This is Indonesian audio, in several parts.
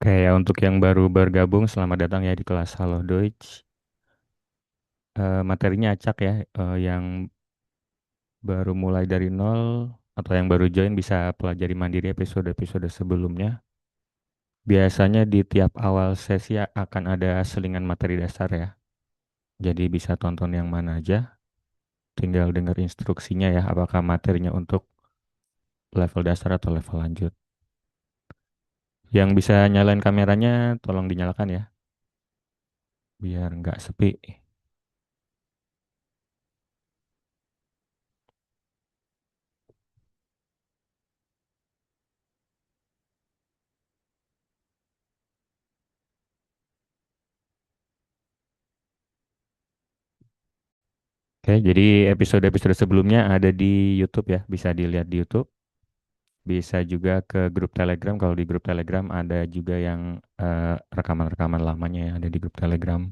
Oke, ya untuk yang baru bergabung, selamat datang ya di kelas Halo Deutsch. Materinya acak ya, yang baru mulai dari nol atau yang baru join bisa pelajari mandiri episode-episode sebelumnya. Biasanya di tiap awal sesi akan ada selingan materi dasar ya. Jadi bisa tonton yang mana aja, tinggal dengar instruksinya ya, apakah materinya untuk level dasar atau level lanjut. Yang bisa nyalain kameranya, tolong dinyalakan ya, biar nggak sepi. Oke, jadi episode-episode sebelumnya ada di YouTube ya, bisa dilihat di YouTube. Bisa juga ke grup Telegram. Kalau di grup Telegram ada juga yang rekaman-rekaman lamanya yang ada di grup Telegram.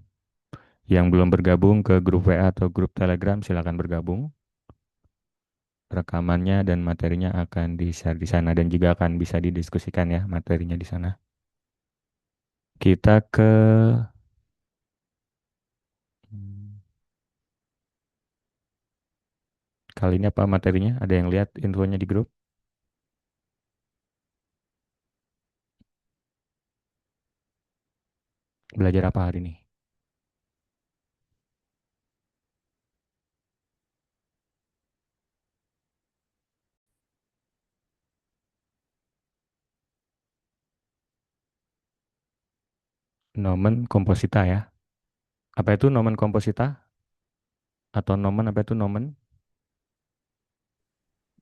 Yang belum bergabung ke grup WA atau grup Telegram, silakan bergabung. Rekamannya dan materinya akan di-share di sana dan juga akan bisa didiskusikan ya materinya di sana. Kita ke hmm, kali ini apa materinya? Ada yang lihat infonya di grup? Belajar apa hari ini? Nomen komposita ya. Apa itu nomen komposita? Atau nomen apa itu nomen?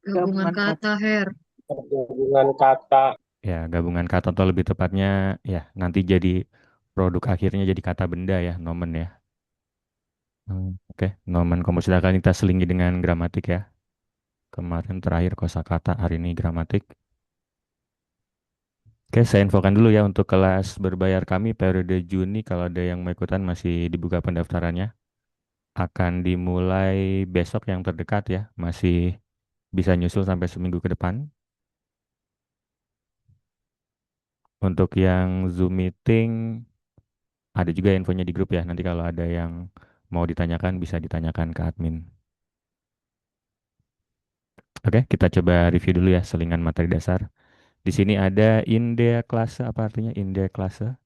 Gabungan kata Her. Gabungan kata. Ya, gabungan kata atau lebih tepatnya ya nanti jadi produk akhirnya jadi kata benda ya, nomen ya. Oke, nomen komposita kali ini kita selingi dengan gramatik ya. Kemarin terakhir kosakata, hari ini gramatik. Oke, saya infokan dulu ya untuk kelas berbayar kami periode Juni kalau ada yang mau ikutan masih dibuka pendaftarannya. Akan dimulai besok yang terdekat ya, masih bisa nyusul sampai seminggu ke depan. Untuk yang Zoom meeting ada juga infonya di grup ya. Nanti kalau ada yang mau ditanyakan bisa ditanyakan ke admin. Oke, kita coba review dulu ya selingan materi dasar. Di sini ada India klase, apa artinya India klase?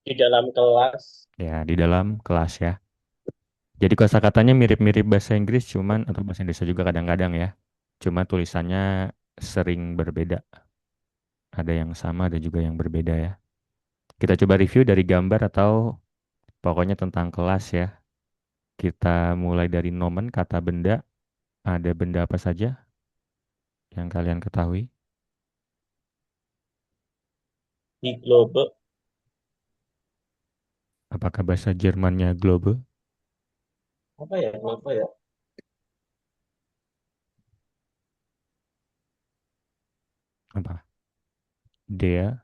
Di dalam kelas. Ya, di dalam kelas ya. Jadi kosakatanya mirip-mirip bahasa Inggris cuman atau bahasa Indonesia juga kadang-kadang ya. Cuma tulisannya sering berbeda. Ada yang sama, ada juga yang berbeda ya. Kita coba review dari gambar atau pokoknya tentang kelas ya. Kita mulai dari nomen, kata benda. Ada benda apa saja yang kalian ketahui? Di globe. Apakah bahasa Jermannya Globe? Apa ya? Apa ya? Apa? Dea?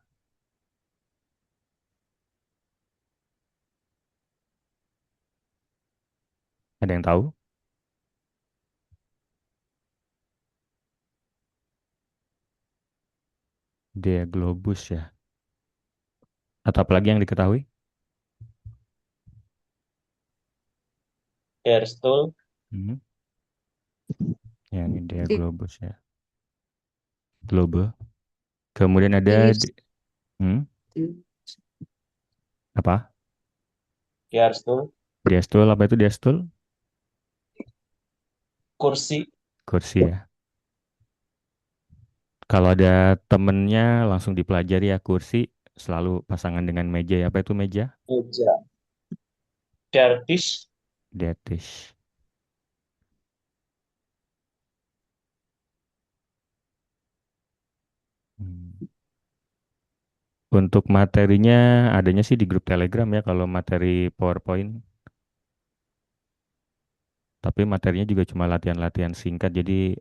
Ada yang tahu? Dea Globus ya. Atau apalagi yang diketahui? Hairstyle. Hmm. Ya, ini Dea Di, Globus ya. Globe. Kemudian ada di, hmm, di- apa? Hairstyle. Diastul, apa itu diastul? Kursi. Kursi ya. Kalau ada temennya langsung dipelajari ya kursi selalu pasangan dengan meja ya. Apa itu meja? Meja. Dartish. Deatish. Hmm. Untuk materinya adanya sih di grup Telegram ya kalau materi PowerPoint. Tapi materinya juga cuma latihan-latihan singkat jadi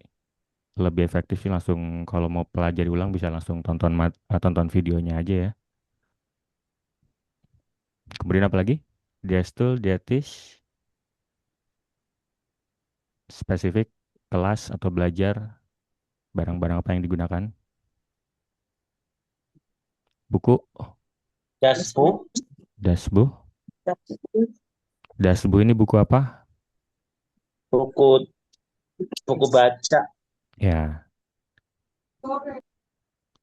lebih efektif sih langsung kalau mau pelajari ulang bisa langsung tonton videonya aja ya. Kemudian apa lagi? Diastul, diatish, spesifik kelas atau belajar barang-barang apa yang digunakan. Buku. Dasbu, Dasbu. Dasbu ini buku apa? buku buku baca, Ya,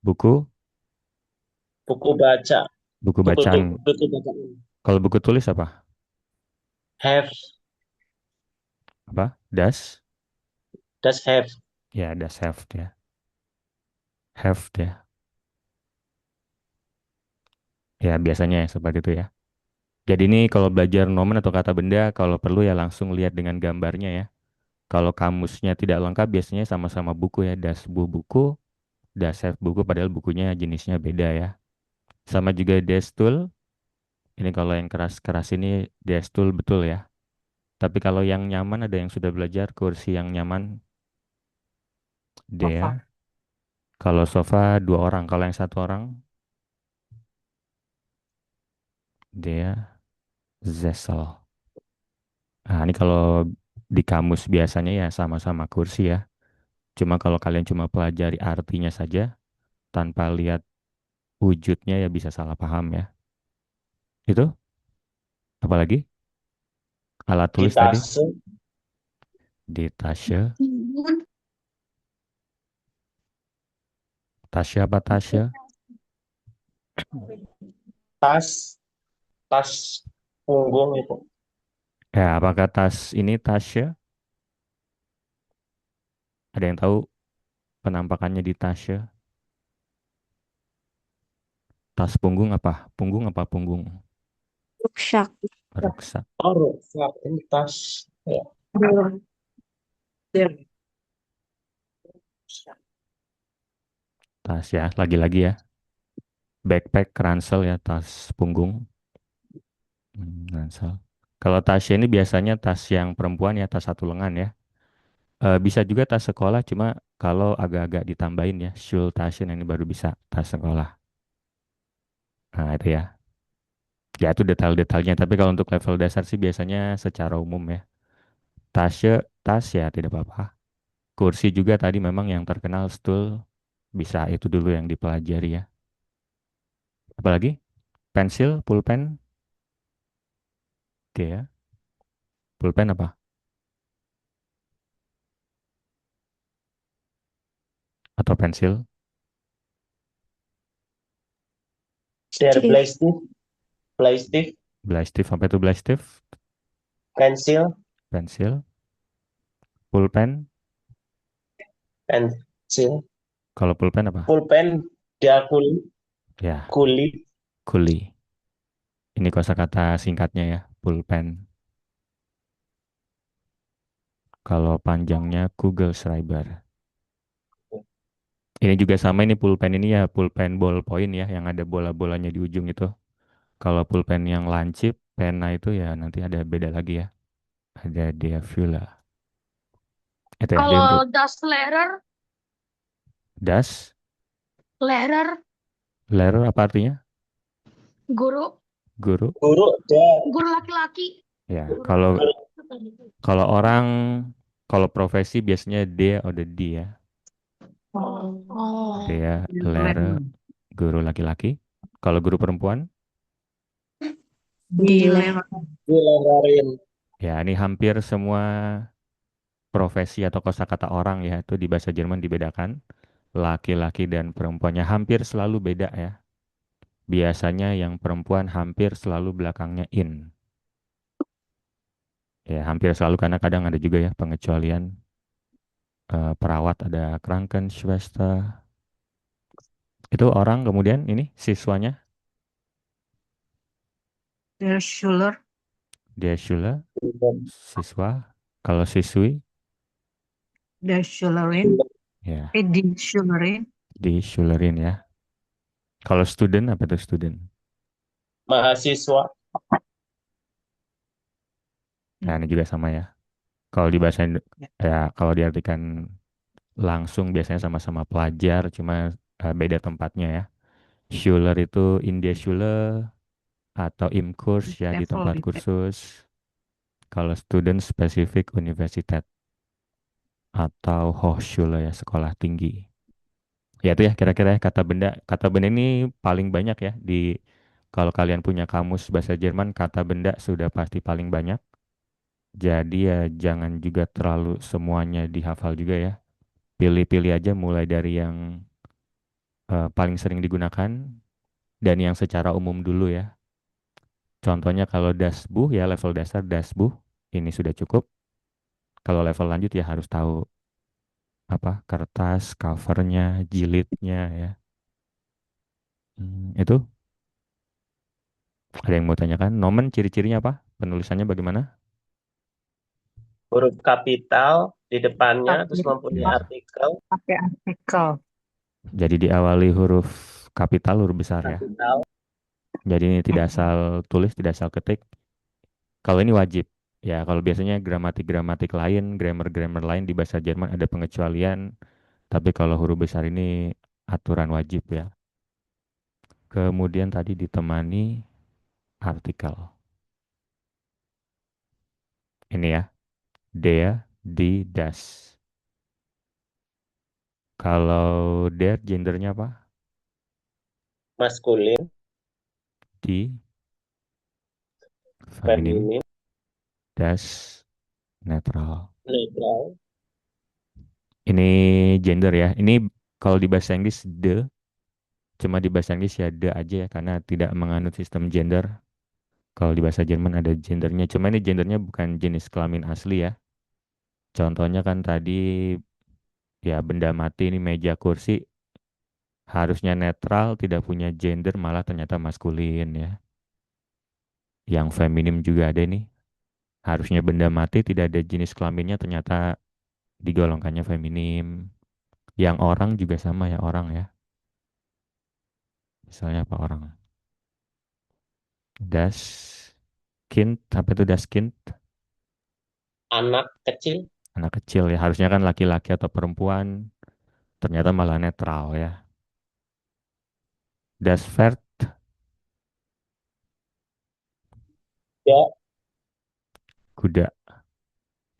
buku. buku baca, Buku buku bacaan. buku baca. Kalau buku tulis apa? Have, Apa? Das? does have. Ya, das heft ya. Heft ya. Ya, biasanya ya seperti itu ya. Jadi ini kalau belajar nomen atau kata benda, kalau perlu ya langsung lihat dengan gambarnya ya. Kalau kamusnya tidak lengkap, biasanya sama-sama buku ya. Das bu buku, das heft buku, padahal bukunya jenisnya beda ya. Sama juga des tool. Ini kalau yang keras-keras ini des tool betul ya. Tapi kalau yang nyaman, ada yang sudah belajar kursi yang nyaman, dia. Kalau sofa dua orang, kalau yang satu orang, dia zesel. Nah, ini kalau di kamus biasanya ya sama-sama kursi ya. Cuma kalau kalian cuma pelajari artinya saja tanpa lihat wujudnya ya bisa salah paham ya. Itu apalagi alat Di tulis tadi tase, di tasya, tasya apa tasya? tas, tas punggung itu. Ya, apakah tas ini tasya? Ada yang tahu penampakannya di tasya? Tas punggung apa? Punggung apa punggung? Ruksak. Ruksak. Oh, rucksack, ini tas. Ya. Tas ya, lagi-lagi ya. Backpack, ransel ya, tas punggung. Ransel. Kalau tasnya ini biasanya tas yang perempuan ya, tas satu lengan ya. Bisa juga tas sekolah, cuma kalau agak-agak ditambahin ya, Schultasche ini baru bisa tas sekolah. Nah, itu ya. Ya, itu detail-detailnya. Tapi kalau untuk level dasar sih biasanya secara umum ya. Tasnya, tas ya tidak apa-apa. Kursi juga tadi memang yang terkenal stool, bisa itu dulu yang dipelajari ya. Apalagi? Pensil, pulpen, oke ya. Pulpen apa? Atau pensil? Der Bleistift, Bleistift, Bleistift, apa itu Bleistift? pensil, Pensil, pulpen. pensil, Kalau pulpen apa? pulpen, dia kulit, Ya, kulit, kuli. Ini kosakata singkatnya ya, pulpen. Kalau panjangnya Google Schreiber. Ini juga sama ini pulpen ini ya, pulpen ballpoint ya, yang ada bola-bolanya di ujung itu. Kalau pulpen yang lancip, pena itu ya nanti ada beda lagi ya. Ada Diavula. Itu ya, dia Kalau untuk das letter, das, letter, letter apa artinya? guru, Guru. guru, dia guru laki-laki. Ya, Guru kalau laki-laki. kalau orang, kalau profesi biasanya dia atau dia. Oh. Dia letter, guru laki-laki. Kalau guru perempuan, Dilema. dilemparin. ya ini hampir semua profesi atau kosakata orang ya itu di bahasa Jerman dibedakan. Laki-laki dan perempuannya hampir selalu beda ya. Biasanya yang perempuan hampir selalu belakangnya in. Ya hampir selalu karena kadang ada juga ya pengecualian. Perawat ada Krankenschwester. Itu orang kemudian ini siswanya Der Schüler, dia Schüler, siswa. Kalau siswi der Schülerin, ya die Schülerin, di Schülerin ya. Kalau student apa tuh student? Mahasiswa, Nah ini juga sama ya. Kalau di bahasa ya kalau diartikan langsung biasanya sama-sama pelajar, cuma beda tempatnya ya. Schüler itu in der Schule atau im Kurs ya di level tempat gitu. kursus. Kalau student spesifik universitas atau Hochschule ya sekolah tinggi. Ya itu ya kira-kira ya, kata benda. Kata benda ini paling banyak ya di kalau kalian punya kamus bahasa Jerman, kata benda sudah pasti paling banyak. Jadi ya jangan juga terlalu semuanya dihafal juga ya. Pilih-pilih aja mulai dari yang paling sering digunakan dan yang secara umum dulu ya. Contohnya kalau dasbuh ya level dasar dasbuh ini sudah cukup. Kalau level lanjut ya harus tahu apa kertas, covernya, jilidnya ya. Itu ada yang mau tanyakan? Nomen ciri-cirinya apa? Penulisannya bagaimana? Huruf kapital di depannya, Tapi terus mempunyai Ya. artikel, pakai artikel. Jadi diawali huruf kapital, huruf besar ya. kapital, Jadi ini tidak Mm-mm. asal tulis, tidak asal ketik. Kalau ini wajib. Ya, kalau biasanya gramatik-gramatik lain, grammar-grammar lain di bahasa Jerman ada pengecualian. Tapi kalau huruf besar ini aturan wajib ya. Kemudian tadi ditemani artikel. Ini ya, der, die, das. Kalau der gendernya apa? maskulin, Die, feminim, feminin, das, netral. netral, Ini gender ya. Ini kalau di bahasa Inggris the, cuma di bahasa Inggris ya the aja ya karena tidak menganut sistem gender. Kalau di bahasa Jerman ada gendernya, cuma ini gendernya bukan jenis kelamin asli ya. Contohnya kan tadi ya benda mati ini meja kursi harusnya netral, tidak punya gender malah ternyata maskulin ya. Yang feminim juga ada nih. Harusnya benda mati tidak ada jenis kelaminnya ternyata digolongkannya feminim. Yang orang juga sama ya orang ya. Misalnya apa orang? Das Kind, apa itu das Kind? anak kecil, Anak kecil ya. Harusnya kan laki-laki atau perempuan. Ternyata malah netral ya. Das Pferd, ya, kuda.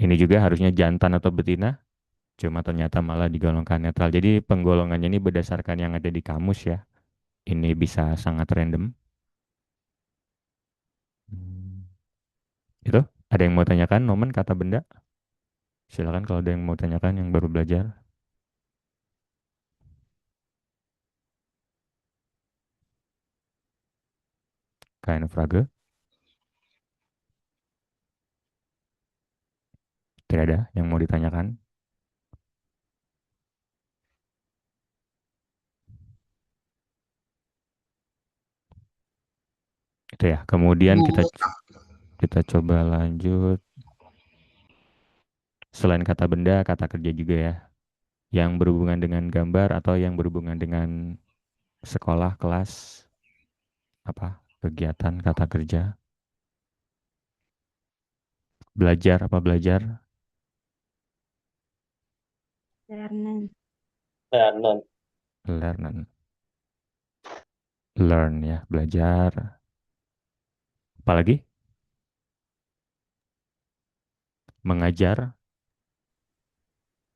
Ini juga harusnya jantan atau betina. Cuma ternyata malah digolongkan netral. Jadi penggolongannya ini berdasarkan yang ada di kamus ya. Ini bisa sangat random. Hmm, Itu ada yang mau tanyakan nomen kata benda? Silakan kalau ada yang mau tanyakan yang baru belajar. Keine Frage. Tidak ada yang mau ditanyakan. Itu ya. Kemudian kita coba lanjut. Selain kata benda, kata kerja juga ya. Yang berhubungan dengan gambar atau yang berhubungan dengan sekolah, kelas, apa, kegiatan, kata kerja. Belajar, apa belajar? Lernen. dan Learn, learn ya, belajar. Apalagi? Mengajar.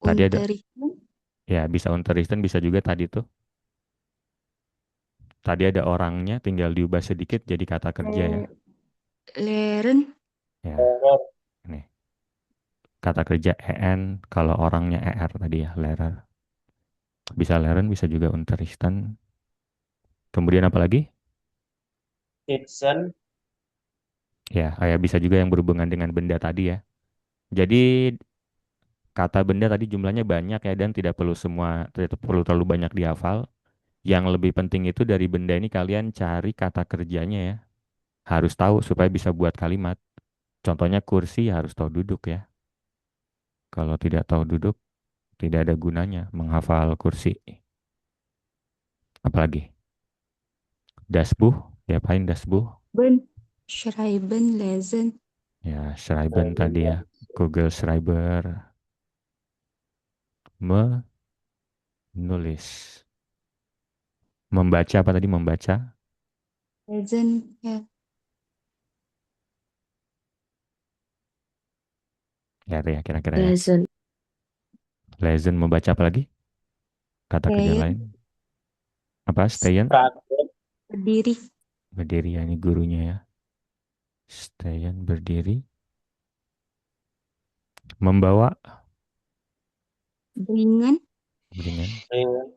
Tadi ada, Unterrichten. ya bisa unterrichten, bisa juga tadi tuh. Tadi ada orangnya, tinggal diubah sedikit jadi kata kerja ya. Leren. Ya, ini. Kata kerja en, kalau orangnya er tadi ya, lerer. Bisa leren, bisa juga unterrichten. Kemudian apa lagi? Kitchen, Ya, bisa juga yang berhubungan dengan benda tadi ya. Jadi kata benda tadi jumlahnya banyak ya dan tidak perlu terlalu banyak dihafal. Yang lebih penting itu dari benda ini kalian cari kata kerjanya ya. Harus tahu supaya bisa buat kalimat. Contohnya kursi harus tahu duduk ya. Kalau tidak tahu duduk, tidak ada gunanya menghafal kursi. Apalagi? Dasbuh, diapain dasbuh? Ben. Schreiben, lesen. Ya, Schreiben tadi ya. Google Schreiber. Menulis. Membaca apa tadi? Membaca. Lesen. Ya. Ya, itu ya kira-kira ya. Lesen. Lesen membaca apa lagi? Kata kerja Kayak lain. Apa? Stayen? Spraken. Berdiri. Berdiri ya, ini gurunya ya. Stayen berdiri. Membawa. Beringan. Beringan. Ringan.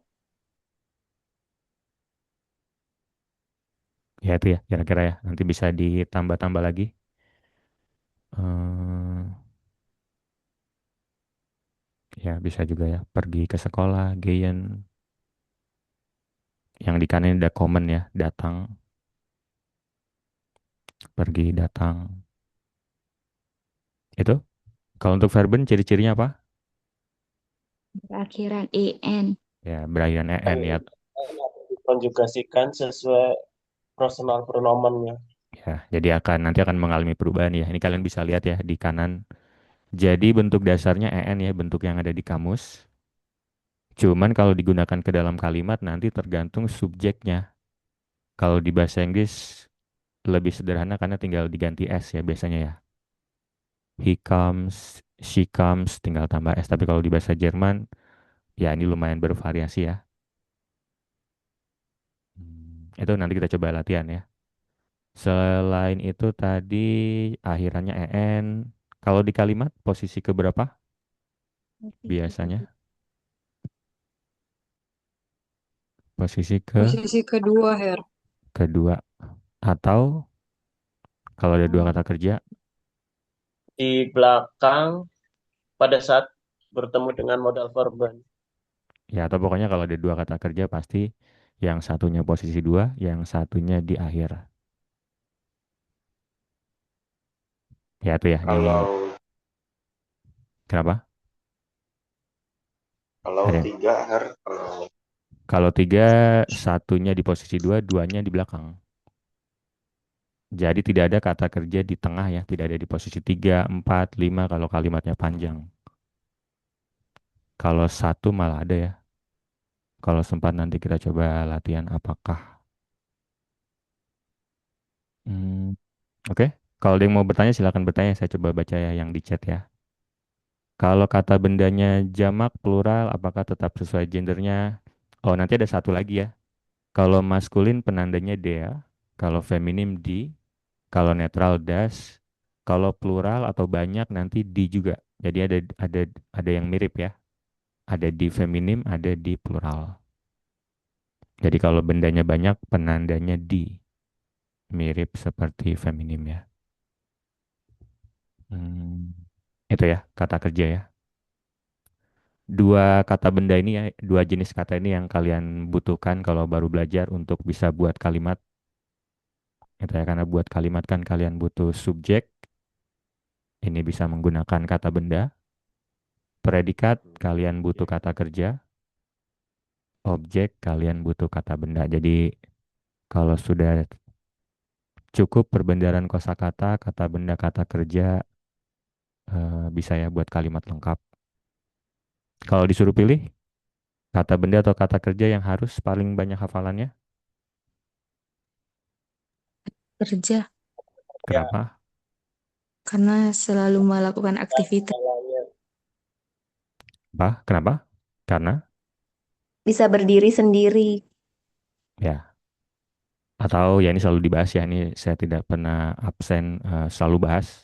Ya itu ya, kira-kira ya. Nanti bisa ditambah-tambah lagi. eh Ya bisa juga ya. Pergi ke sekolah, Geyen. Yang di kanan ada common ya, datang, pergi, datang. Itu. Kalau untuk verben ciri-cirinya apa? Berakhiran en. Ya, berakhiran en ya. Dikonjugasikan sesuai personal pronomennya. Ya, jadi nanti akan mengalami perubahan ya. Ini kalian bisa lihat ya di kanan. Jadi bentuk dasarnya en ya, bentuk yang ada di kamus. Cuman kalau digunakan ke dalam kalimat nanti tergantung subjeknya. Kalau di bahasa Inggris lebih sederhana karena tinggal diganti s ya biasanya ya. He comes, she comes, tinggal tambah s. Tapi kalau di bahasa Jerman, ya ini lumayan bervariasi ya. Itu nanti kita coba latihan ya. Selain itu tadi akhirannya en. Kalau di kalimat posisi keberapa biasanya? Posisi Posisi kedua, Her. kedua. Atau kalau ada dua kata kerja, Di belakang pada saat bertemu dengan modal verban. ya atau pokoknya kalau ada dua kata kerja pasti yang satunya posisi dua, yang satunya di akhir. Ya itu ya, ini Kalau kenapa? kalau Ada yang- tiga Her, kalau Kalau tiga, satunya di posisi dua, duanya di belakang. Jadi tidak ada kata kerja di tengah ya, tidak ada di posisi tiga, empat, lima kalau kalimatnya panjang. Kalau satu malah ada ya. Kalau sempat nanti kita coba latihan apakah. Hmm, oke. Kalau ada yang mau bertanya silakan bertanya. Saya coba baca ya yang di chat ya. Kalau kata bendanya jamak, plural, apakah tetap sesuai gendernya? Oh, nanti ada satu lagi ya. Kalau maskulin penandanya dia, kalau feminim di, kalau netral das, kalau plural atau banyak nanti di juga. Jadi ada yang mirip ya. Ada di feminim, ada di plural. Jadi kalau bendanya banyak, penandanya di, mirip seperti feminim ya. Hmm, itu ya kata kerja ya. Dua kata benda ini ya, dua jenis kata ini yang kalian butuhkan kalau baru belajar untuk bisa buat kalimat. Itu ya karena buat kalimat kan kalian butuh subjek, ini bisa menggunakan kata benda. Predikat kalian butuh kata kerja, objek kalian butuh kata benda. Jadi kalau sudah cukup perbendaharaan kosakata, kata benda, kata kerja bisa ya buat kalimat lengkap. Kalau disuruh pilih kata benda atau kata kerja yang harus paling banyak hafalannya, Kerja. Ya, kenapa? Karena selalu melakukan aktivitas. hafalannya. Apa? Kenapa? Karena Bisa berdiri sendiri. ya atau ya ini selalu dibahas ya ini saya tidak pernah absen selalu bahas.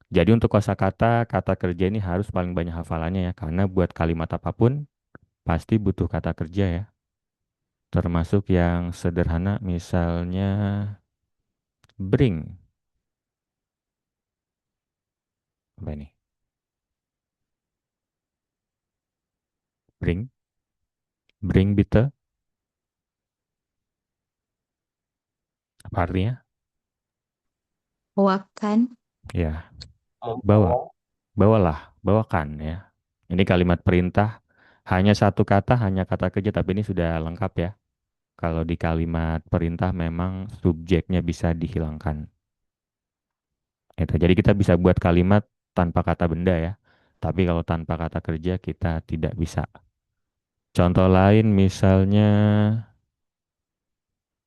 Jadi untuk kosakata kata kerja ini harus paling banyak hafalannya ya karena buat kalimat apapun pasti butuh kata kerja ya. Termasuk yang sederhana misalnya bring apa ini? Bring bitte apa artinya? Bawakan. Ya, bawa, Membawa. bawalah, bawakan ya. Ini kalimat perintah hanya satu kata hanya kata kerja tapi ini sudah lengkap ya. Kalau di kalimat perintah memang subjeknya bisa dihilangkan. Itu. Jadi kita bisa buat kalimat tanpa kata benda ya. Tapi kalau tanpa kata kerja kita tidak bisa. Contoh lain misalnya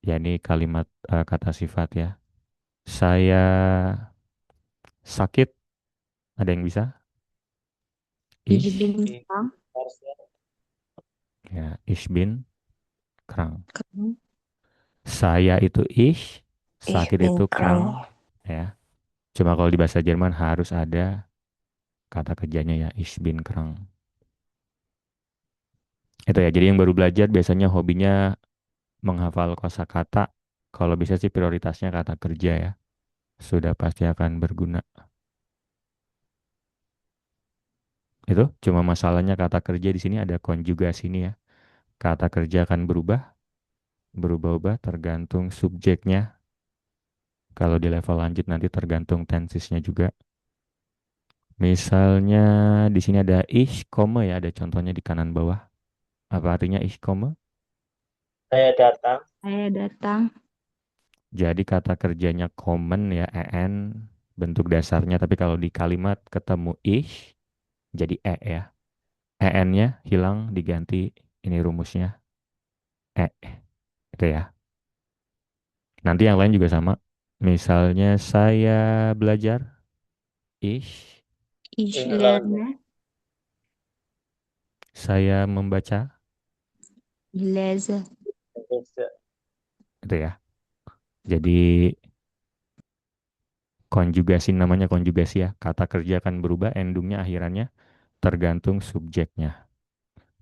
ya ini kalimat kata sifat ya. Saya sakit, ada yang bisa? Ich Ich, bin Di krank. harusnya ya, ich bin Krank. Krank. Saya itu ich, Ich sakit bin itu krank, krank. ya. Cuma kalau di bahasa Jerman harus ada kata kerjanya ya, ich bin krank. Itu ya, jadi yang baru belajar biasanya hobinya menghafal kosakata. Kalau bisa sih prioritasnya kata kerja ya. Sudah pasti akan berguna. Itu cuma masalahnya kata kerja di sini ada konjugasi ini ya. Kata kerja akan berubah-ubah tergantung subjeknya. Kalau di level lanjut nanti tergantung tensesnya juga. Misalnya di sini ada ich, koma ya, ada contohnya di kanan bawah. Apa artinya ich, koma? Saya datang. Saya datang. Jadi kata kerjanya common ya, en bentuk dasarnya. Tapi kalau di kalimat ketemu ich, jadi ya. En-nya hilang diganti ini rumusnya e. Itu ya. Nanti yang lain juga sama. Misalnya saya belajar, ich. Ich England. lerne. Saya membaca, Ich lese. Indonesia. itu ya. Jadi konjugasi namanya konjugasi ya. Kata kerja akan berubah, endingnya akhirannya tergantung subjeknya.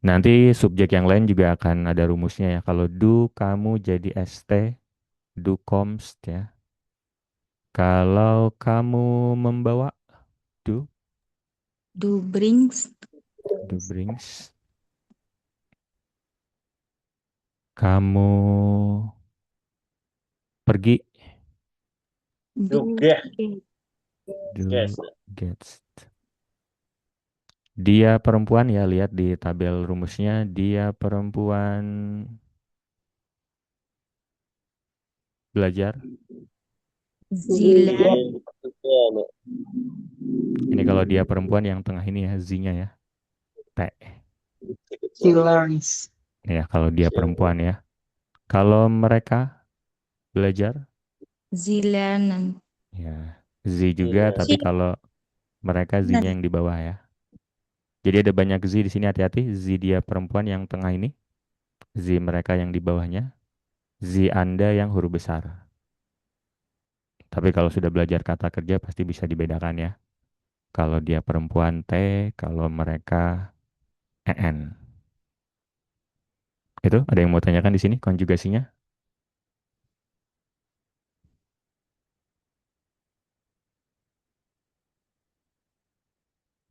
Nanti subjek yang lain juga akan ada rumusnya ya. Kalau do kamu jadi st, do kommst ya. Kalau kamu membawa, do, Du bringst. do brings. Kamu pergi, Du Juga. gehst. do Yes. gets. Dia perempuan ya, lihat di tabel rumusnya. Dia perempuan belajar. Sie lernt. Iya. Ini kalau dia perempuan yang tengah ini ya, Z-nya ya. T. She learns. Ya, kalau dia perempuan ya. Kalau mereka belajar, Sie lernen. ya Z juga, tapi Iya. kalau mereka Z-nya yang di bawah ya. Jadi ada banyak Z di sini, hati-hati. Z dia perempuan yang tengah ini, Z mereka yang di bawahnya, Z Anda yang huruf besar. Tapi kalau sudah belajar kata kerja pasti bisa dibedakan ya. Kalau dia perempuan T, kalau mereka EN. Itu ada yang mau tanyakan di sini konjugasinya?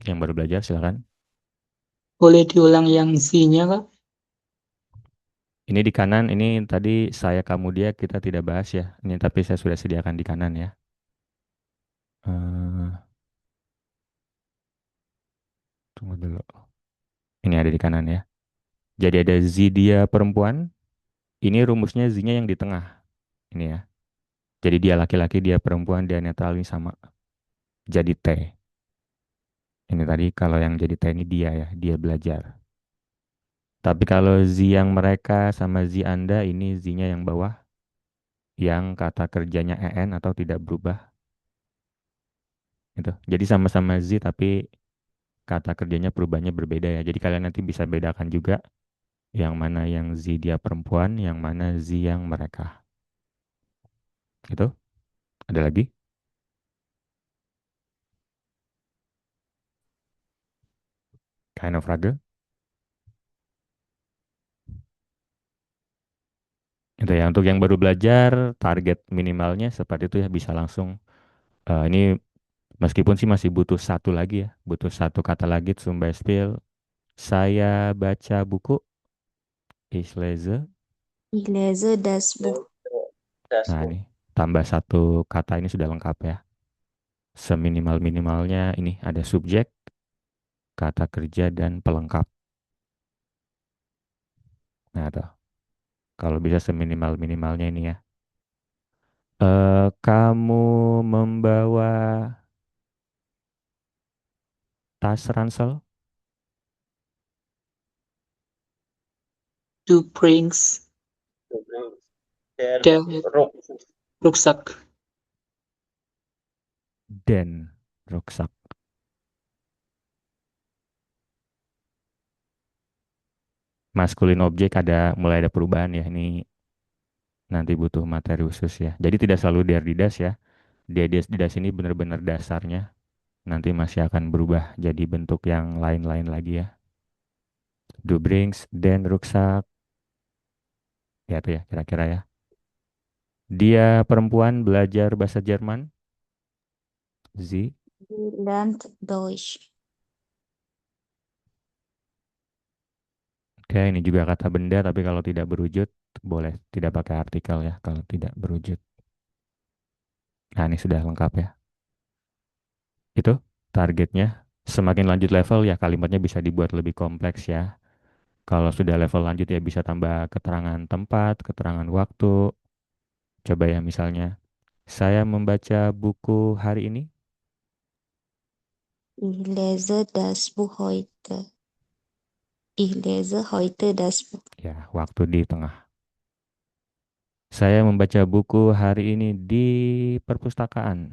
Yang baru belajar silakan. Boleh diulang yang Z-nya, Kak? Ini di kanan, ini tadi saya kamu dia kita tidak bahas ya. Ini tapi saya sudah sediakan di kanan ya. Eh, tunggu dulu. Ini ada di kanan ya. Jadi ada Z dia perempuan. Ini rumusnya Z-nya yang di tengah. Ini ya. Jadi dia laki-laki, dia perempuan, dia netral ini sama. Jadi T. Ini tadi kalau yang jadi T ini dia ya, dia belajar. Tapi kalau Z yang mereka sama Z Anda, ini Z-nya yang bawah. Yang kata kerjanya EN atau tidak berubah. Gitu. Jadi sama-sama Z tapi kata kerjanya perubahannya berbeda ya. Jadi kalian nanti bisa bedakan juga yang mana yang Z dia perempuan, yang mana Z yang mereka. Itu. Ada lagi? Kind of Frage? Itu ya. Untuk yang baru belajar, target minimalnya seperti itu ya. Bisa langsung. Ini meskipun sih masih butuh satu lagi ya. Butuh satu kata lagi, zum Beispiel. Saya baca buku. Ich lese. Ich lese das Buch. Nah Dasmu. ini. Tambah satu kata ini sudah lengkap ya. Seminimal-minimalnya ini ada subjek, kata kerja, dan pelengkap. Nah, tuh. Kalau bisa seminimal-minimalnya ini ya. Kamu membawa tas ransel? Do brings Der der Ruck. Rucksack. Dan rucksack. maskulin objek mulai ada perubahan ya. Ini nanti butuh materi khusus ya. Jadi tidak selalu der di das ya. Dia di das ini benar-benar dasarnya. Nanti masih akan berubah jadi bentuk yang lain-lain lagi ya. Du brings den ruksak. Ya itu ya kira-kira ya. Dia perempuan belajar bahasa Jerman. Sie. Sie lernt Deutsch. Oke, ini juga kata benda, tapi kalau tidak berwujud, boleh tidak pakai artikel ya, kalau tidak berwujud. Nah, ini sudah lengkap ya. Itu targetnya. Semakin lanjut level ya kalimatnya bisa dibuat lebih kompleks ya. Kalau sudah level lanjut ya bisa tambah keterangan tempat, keterangan waktu. Coba ya misalnya, saya membaca buku hari ini. Ich lese das Buch heute. Ich lese heute das Buch. Ya, waktu di tengah. Saya membaca buku hari ini di perpustakaan.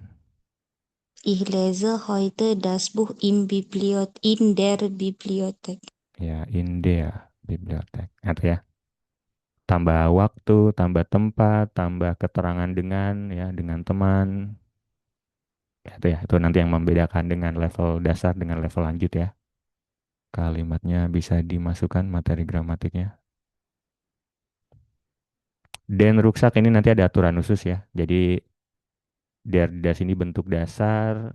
Ich lese heute das Buch in der Bibliothek. Ya, in der Bibliothek. Atau ya. Tambah waktu, tambah tempat, tambah keterangan dengan ya dengan teman. Ya, itu nanti yang membedakan dengan level dasar dengan level lanjut ya. Kalimatnya bisa dimasukkan materi gramatiknya. Dan ruksak ini nanti ada aturan khusus ya. Jadi das ini bentuk dasar,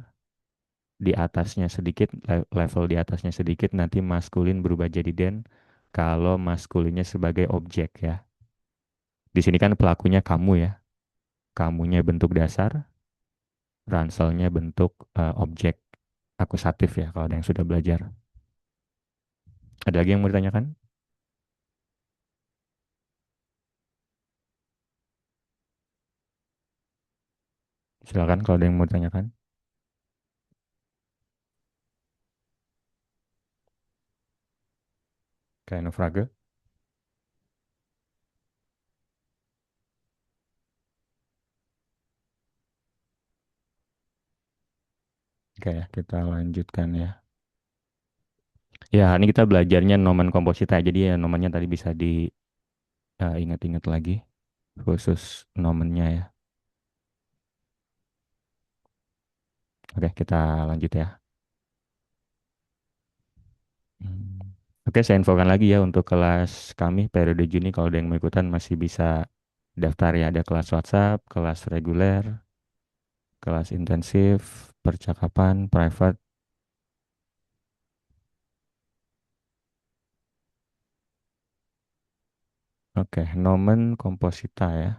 di atasnya sedikit, level di atasnya sedikit, nanti maskulin berubah jadi den kalau maskulinnya sebagai objek ya. Di sini kan pelakunya kamu ya. Kamunya bentuk dasar, ranselnya bentuk objek akusatif ya kalau ada yang sudah belajar. Ada lagi yang mau ditanyakan? Silakan kalau ada yang mau ditanyakan. Keine Frage. Oke ya, kita lanjutkan ya. Ya, ini kita belajarnya nomen komposita. Jadi ya nomennya tadi bisa diingat-ingat lagi. Khusus nomennya ya. Oke, kita lanjut ya. Hmm. Oke, saya infokan lagi ya untuk kelas kami periode Juni. Kalau ada yang mau ikutan masih bisa daftar ya. Ada kelas WhatsApp, kelas reguler, kelas intensif, percakapan, private. Oke, nomen komposita ya.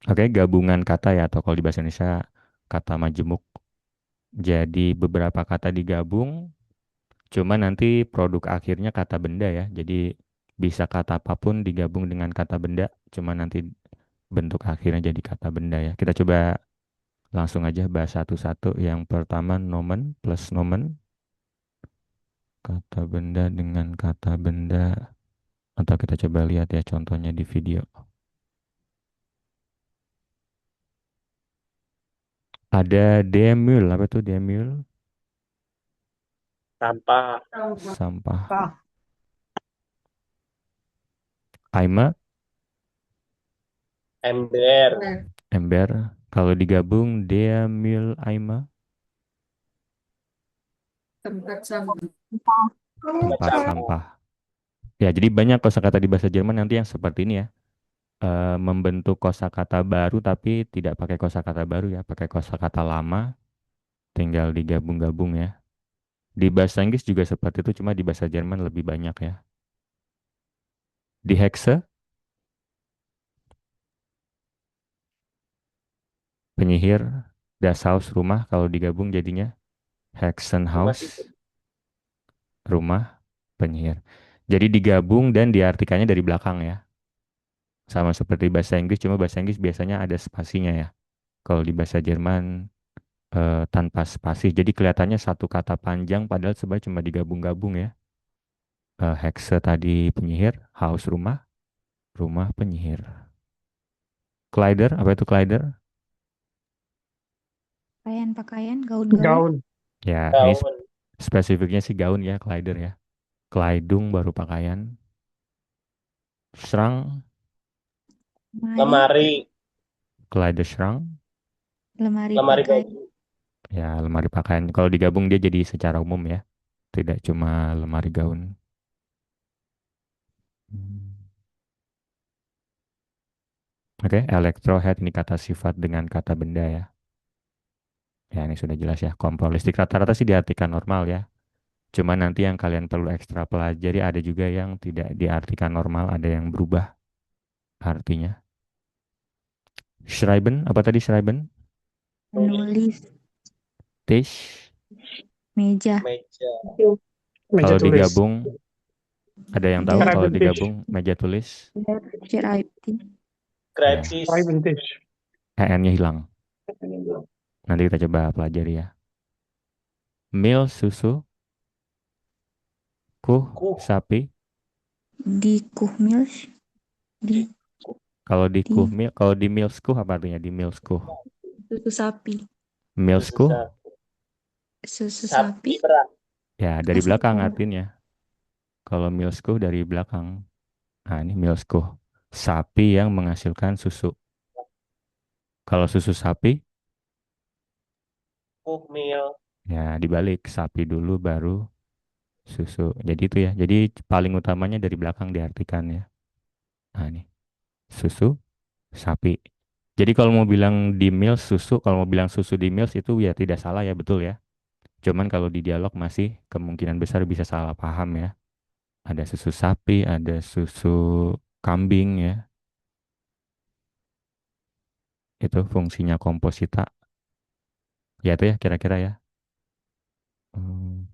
Oke, gabungan kata ya, atau kalau di bahasa Indonesia kata majemuk. Jadi beberapa kata digabung, cuma nanti produk akhirnya kata benda ya. Jadi bisa kata apapun digabung dengan kata benda, cuma nanti bentuk akhirnya jadi kata benda ya. Kita coba langsung aja bahas satu-satu. Yang pertama nomen plus nomen, kata benda dengan kata benda. Atau kita coba lihat ya contohnya di video. Ada demul, apa itu demul? Sampah. Sampah. Eimer, Ember. ember. Kalau digabung demul Eimer, Tempat sampah. tempat Sampah. sampah. Ya, jadi banyak kosakata di bahasa Jerman nanti yang seperti ini ya. Membentuk kosakata baru tapi tidak pakai kosakata baru ya, pakai kosakata lama, tinggal digabung-gabung ya. Di bahasa Inggris juga seperti itu, cuma di bahasa Jerman lebih banyak ya. Di Hexe, penyihir, das Haus, rumah, kalau digabung jadinya Rumah itu. Hexenhaus, rumah, penyihir. Jadi digabung dan diartikannya dari belakang ya. Sama seperti bahasa Inggris, cuma bahasa Inggris biasanya ada spasinya ya. Kalau di bahasa Jerman tanpa spasi. Jadi kelihatannya satu kata panjang padahal sebenarnya cuma digabung-gabung ya. Hexe tadi penyihir, house rumah, rumah penyihir. Kleider, apa itu Kleider? Pakaian-pakaian, gaun-gaun. Gaun. Ya, ini Daun. Spesifiknya sih gaun ya, Kleider ya. Kleidung baru pakaian. Schrank, Lemari, Lemari. Kleiderschrank. lemari Lemari pakaian. baju. Ya, lemari pakaian. Kalau digabung dia jadi secara umum ya. Tidak cuma lemari gaun. Hmm. Oke, electrohead ini kata sifat dengan kata benda ya. Ya, ini sudah jelas ya. Kompor listrik rata-rata sih diartikan normal ya. Cuma nanti yang kalian perlu ekstra pelajari ada juga yang tidak diartikan normal, ada yang berubah artinya. Schreiben, apa tadi Schreiben? Menulis, Tisch. meja, Meja. Meja Kalau tulis. digabung, ada yang tahu desk, kalau Scribentis. digabung meja tulis? writing, Ya, Grafis. Scribentis. EN-nya hilang. Nanti kita coba pelajari ya. Milk susu, kuh Kuh. sapi. di kuhmil, di Kalau di di kuh milk, kalau di milk kuh apa artinya di milk kuh? susu sapi, Milk Susu kuh sapi. susu Sapi sapi, perah. ya dari belakang oh, artinya. Kalau milk kuh dari belakang. Nah, ini milk kuh. Sapi yang menghasilkan susu. Kalau susu sapi Kuh mil. ya dibalik sapi dulu baru susu. Jadi itu ya. Jadi paling utamanya dari belakang diartikan ya. Nah, ini susu sapi. Jadi kalau mau bilang di Mills susu, kalau mau bilang susu di Mills itu ya tidak salah ya, betul ya. Cuman kalau di dialog masih kemungkinan besar bisa salah paham ya. Ada susu sapi, ada susu kambing ya. Itu fungsinya komposita. Ya itu ya kira-kira ya. Hmm,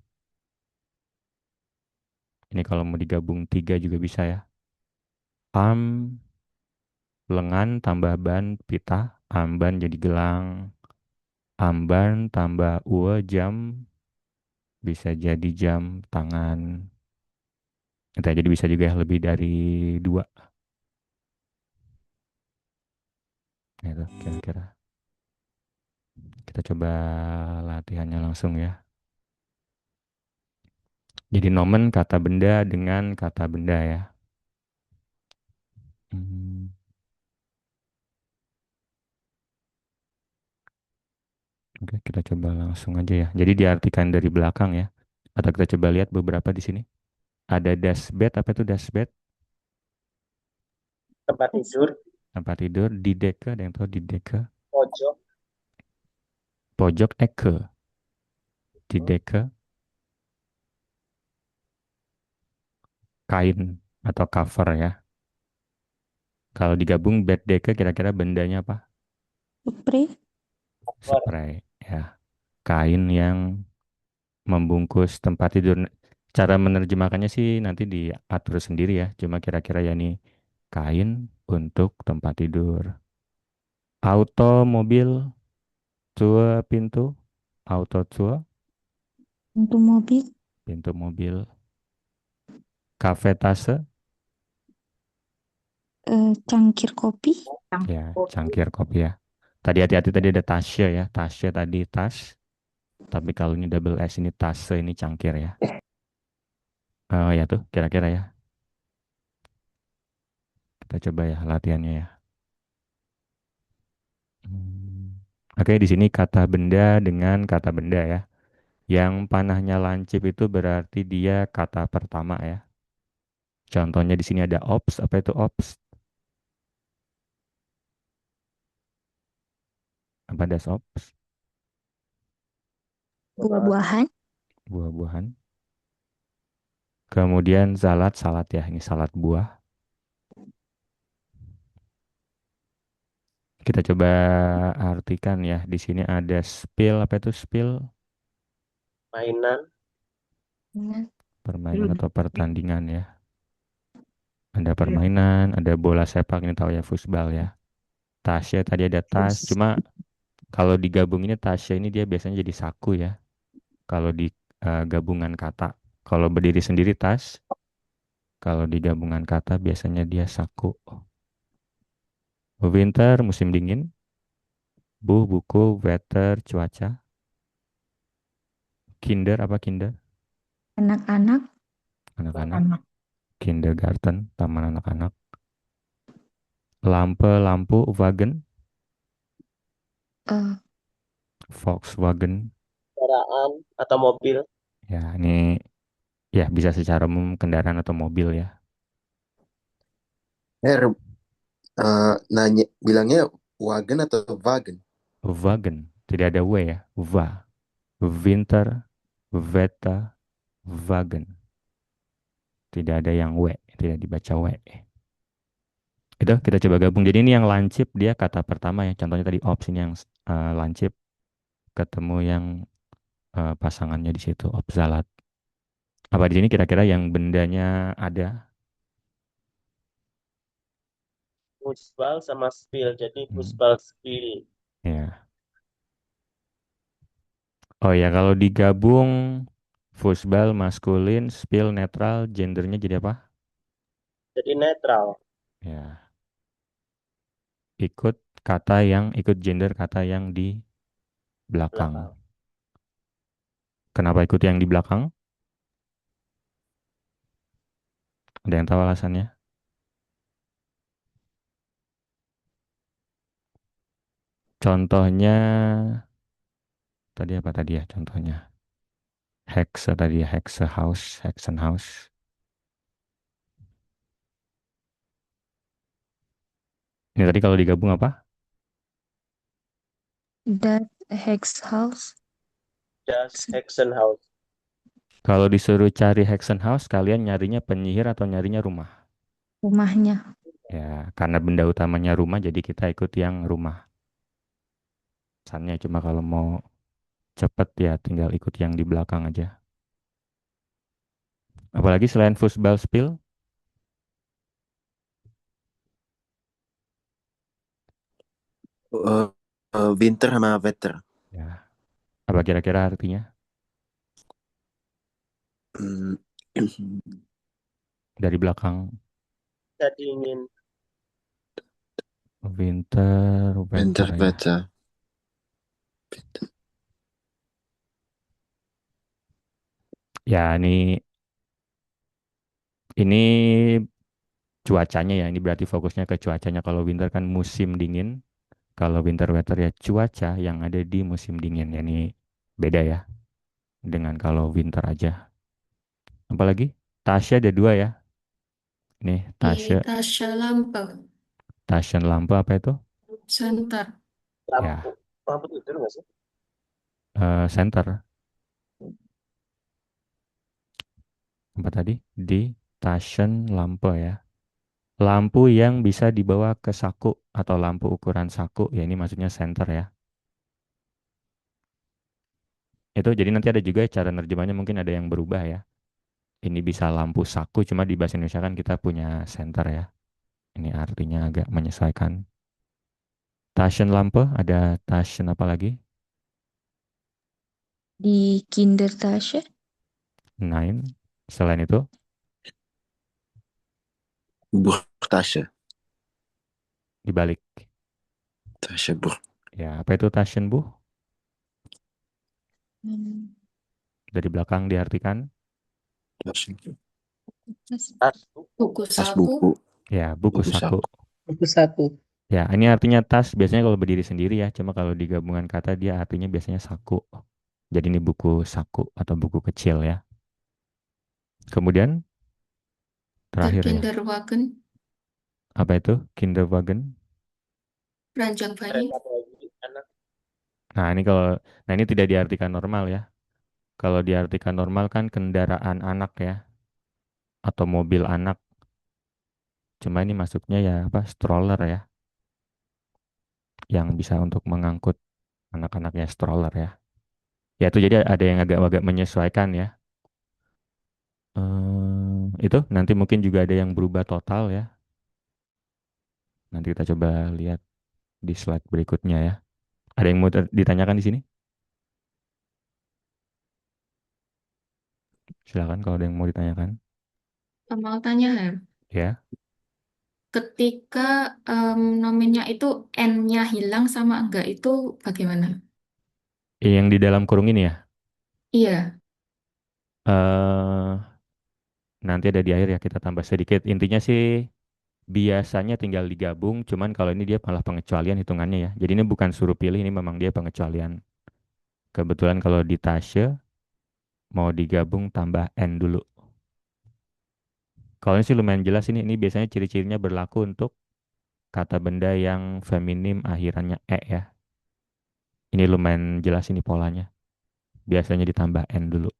ini kalau mau digabung tiga juga bisa ya. Arm, lengan tambah ban pita, amban jadi gelang. Amban tambah ua jam bisa jadi jam tangan. Itu ya, jadi bisa juga ya lebih dari dua. Itu kira-kira. Kita coba latihannya langsung ya. Jadi nomen kata benda dengan kata benda ya. Hmm, Oke, kita coba langsung aja ya. Jadi diartikan dari belakang ya. Atau kita coba lihat beberapa di sini. Ada dashbed, apa itu dashbed? Tempat tidur. Tempat tidur. Dideke, ada yang tahu dideke? Pojok. Pojok eke. Dideke, kain atau cover ya. Kalau digabung bed deke kira-kira bendanya apa? spray, Cover. Spray ya. Kain yang membungkus tempat tidur. Cara menerjemahkannya sih nanti diatur sendiri ya. Cuma kira-kira ya nih kain untuk tempat tidur. Auto mobil, tua pintu, auto tua, untuk mobil, pintu mobil. Cafe tase, cangkir kopi, ya cangkir kopi ya. Tadi hati-hati tadi ada tasya ya. Tasya tadi tas. Tapi kalau ini double S ini tase ini cangkir ya. Ya tuh kira-kira ya. Kita coba ya latihannya ya. Hmm. Oke, di sini kata benda dengan kata benda ya. Yang panahnya lancip itu berarti dia kata pertama ya. Contohnya di sini ada ops, apa itu ops? Apa das ops? buah-buahan, Buah-buahan. Kemudian salad, salad ya, ini salad buah. Kita coba artikan ya. Di sini ada spill, apa itu spill? Mainan. Permainan atau pertandingan ya. Ada permainan, ada bola sepak, ini tahu ya, futsal ya. Tasya tadi ada tas, cuma kalau digabung ini Tasya ini dia biasanya jadi saku ya. Kalau di gabungan kata. Kalau berdiri sendiri tas, kalau di gabungan kata biasanya dia saku. Winter musim dingin, buku, weather cuaca. Kinder apa kinder? Anak-anak. Anak-anak. Kindergarten, taman anak-anak. Lampu, wagen, eh, Volkswagen. Kendaraan atau mobil. Ya, ini ya bisa secara umum kendaraan atau mobil ya. Nanya bilangnya wagen atau wagen? Wagen, tidak ada W ya. Va. Winter, Veta, wagen. Tidak ada yang W, tidak dibaca W. Itu kita coba gabung. Jadi ini yang lancip dia kata pertama ya. Contohnya tadi ops ini yang lancip ketemu yang pasangannya di situ opsalat. Apa di sini kira-kira yang bendanya ada? Fußball sama spill. Jadi Hmm, fußball spill. ya. Oh ya, kalau digabung futsal maskulin, spill netral, gendernya jadi apa? Jadi netral. Ya, ikut gender kata yang di belakang. Belakang. Kenapa ikut yang di belakang? Ada yang tahu alasannya? Contohnya tadi apa tadi ya contohnya? Hexe tadi ya, Hexe House, Hexenhaus. Ini tadi kalau digabung apa? that Hex House. Das Hexenhaus. Kalau disuruh cari Hexenhaus, kalian nyarinya penyihir atau nyarinya rumah? Rumahnya. Ya, karena benda utamanya rumah, jadi kita ikut yang rumah. Pesannya cuma kalau mau cepet ya tinggal ikut yang di belakang aja. Apalagi selain football spill, Eh, winter sama weather. ya apa kira-kira artinya Hmm, dari belakang Kita dingin. winter, winter, weather ya. weather. Ya ini cuacanya ya. Ini berarti fokusnya ke cuacanya. Kalau winter kan musim dingin. Kalau winter weather ya cuaca yang ada di musim dingin. Ya ini beda ya dengan kalau winter aja. Apalagi Tasya ada dua ya. Nih Tasya, Tasya lampu, Tasya lampu apa itu? center, Lampu. Ya, Lampu tidur nggak sih? center. Apa tadi? Di Tasya lampu ya. Lampu yang bisa dibawa ke saku atau lampu ukuran saku, ya ini maksudnya center ya. Itu jadi nanti ada juga cara nerjemahnya mungkin ada yang berubah ya. Ini bisa lampu saku, cuma di bahasa Indonesia kan kita punya center ya. Ini artinya agak menyesuaikan. Taschen lampu, ada Taschen apa lagi? Di Kindertasche. Nine. Selain itu, Burgtasche. dibalik. Tasche Burg. Ya, apa itu Taschen bu? Hmm. Dari belakang diartikan. Tas. buku Tas saku, buku. Ya, buku Buku saku. saku. Buku saku. Ya, ini artinya tas biasanya kalau berdiri sendiri ya. Cuma kalau di gabungan kata dia artinya biasanya saku. Jadi ini buku saku atau buku kecil ya. Kemudian dan terakhir ya. kinderwagen, Apa itu? Kinderwagen. ranjang bayi, Kereta bayi. Anak. Nah, ini tidak diartikan normal ya. Kalau diartikan normal kan kendaraan anak ya atau mobil anak. Cuma ini masuknya ya apa? Stroller ya yang bisa untuk mengangkut anak-anak ya stroller ya. Ya itu jadi ada yang agak-agak menyesuaikan ya. Itu nanti mungkin juga ada yang berubah total ya. Nanti kita coba lihat di slide berikutnya ya. Ada yang mau ditanyakan di sini? Silakan kalau ada yang mau ditanyakan. mau tanya ya, Ya. ketika nomennya itu N-nya hilang sama enggak itu bagaimana? Yang di dalam kurung ini ya. Iya, eh nanti ada di akhir ya kita tambah sedikit. Intinya sih biasanya tinggal digabung, cuman kalau ini dia malah pengecualian hitungannya ya. Jadi ini bukan suruh pilih, ini memang dia pengecualian. Kebetulan kalau di tase mau digabung tambah N dulu. Kalau ini sih lumayan jelas ini biasanya ciri-cirinya berlaku untuk kata benda yang feminim akhirannya E ya. Ini lumayan jelas ini polanya. Biasanya ditambah N dulu.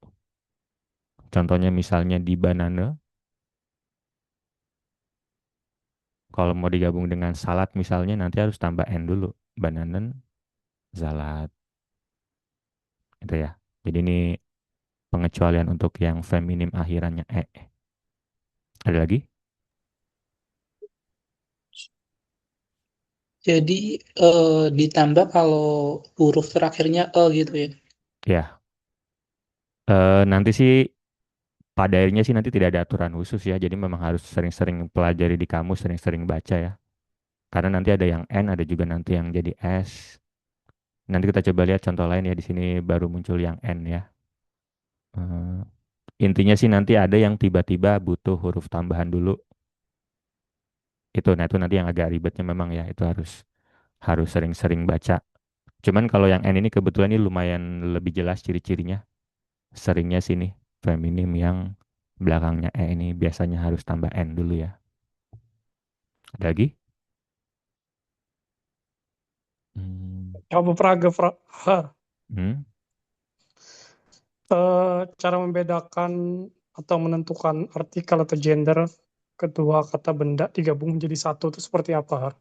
Contohnya misalnya di banana, kalau mau digabung dengan salad misalnya nanti harus tambah N dulu. Bananen, salad, itu ya. Jadi ini pengecualian untuk yang feminim akhirannya E. Ada lagi? Jadi ditambah kalau huruf terakhirnya E gitu ya. Ya, nanti sih pada akhirnya sih nanti tidak ada aturan khusus ya. Jadi memang harus sering-sering pelajari di kamus, sering-sering baca ya. Karena nanti ada yang N, ada juga nanti yang jadi S. Nanti kita coba lihat contoh lain ya. Di sini baru muncul yang N ya. Eh, intinya sih nanti ada yang tiba-tiba butuh huruf tambahan dulu. Nah itu nanti yang agak ribetnya memang ya. Itu harus harus sering-sering baca. Cuman kalau yang N ini kebetulan ini lumayan lebih jelas ciri-cirinya. Seringnya sini feminim yang belakangnya E ini biasanya harus tambah N dulu ya. Ada lagi? Hmm. Coba Praga, Ha. Hmm. Cara membedakan atau menentukan artikel atau gender kedua kata benda digabung menjadi satu itu seperti apa, Har?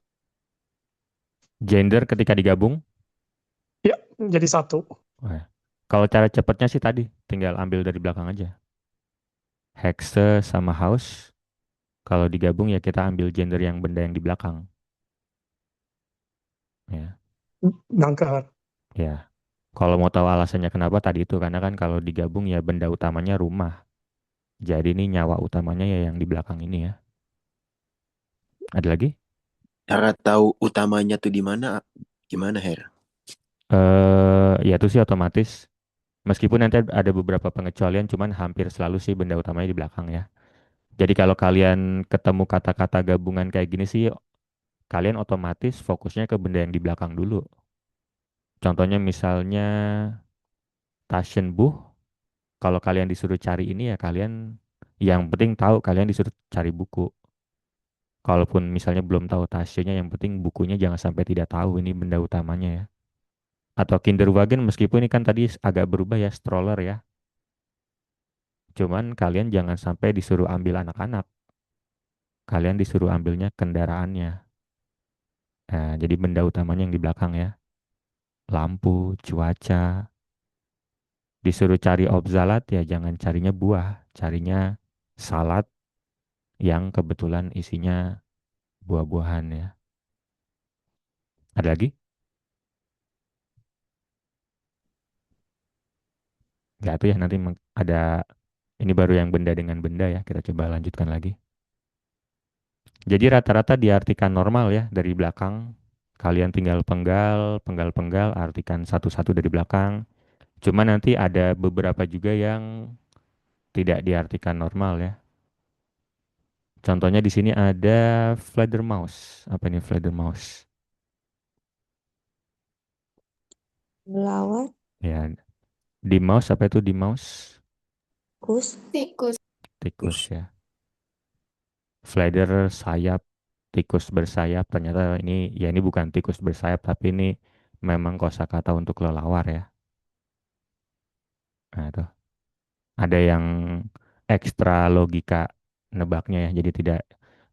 Gender ketika digabung. Ya, jadi satu. Wah. Kalau cara cepatnya sih tadi tinggal ambil dari belakang aja. Hexe sama house. Kalau digabung ya kita ambil gender yang benda yang di belakang. Ya, Nangka, Har. ya. Kalau mau tahu alasannya kenapa tadi itu karena kan kalau digabung ya benda utamanya rumah. Jadi ini nyawa utamanya ya yang di belakang ini ya. Ada lagi? Cara tahu utamanya tuh di mana? Gimana, Her? Ya itu sih otomatis. Meskipun nanti ada beberapa pengecualian, cuman hampir selalu sih benda utamanya di belakang ya. Jadi kalau kalian ketemu kata-kata gabungan kayak gini sih, kalian otomatis fokusnya ke benda yang di belakang dulu. Contohnya misalnya Taschenbuch, kalau kalian disuruh cari ini ya kalian yang penting tahu kalian disuruh cari buku. Kalaupun misalnya belum tahu Taschennya, yang penting bukunya jangan sampai tidak tahu ini benda utamanya ya. Atau Kinderwagen meskipun ini kan tadi agak berubah ya stroller ya. Cuman kalian jangan sampai disuruh ambil anak-anak. Kalian disuruh ambilnya kendaraannya. Nah, jadi benda utamanya yang di belakang ya. Lampu, cuaca. Disuruh cari obzalat ya jangan carinya buah. Carinya salad yang kebetulan isinya buah-buahan ya. Ada lagi? Nggak tuh ya nanti ada ini baru yang benda dengan benda ya. Kita coba lanjutkan lagi. Jadi rata-rata diartikan normal ya dari belakang. Kalian tinggal penggal, artikan satu-satu dari belakang. Cuma nanti ada beberapa juga yang tidak diartikan normal ya. Contohnya di sini ada Fledermaus. Apa ini Fledermaus? Lawat, Ya, di mouse apa itu di mouse? kus, Tikus. Tikus ya. Fleder sayap, tikus bersayap. Ternyata ini ya ini bukan tikus bersayap tapi ini memang kosakata untuk kelelawar ya. Nah, itu. Ada yang ekstra logika nebaknya ya. Jadi tidak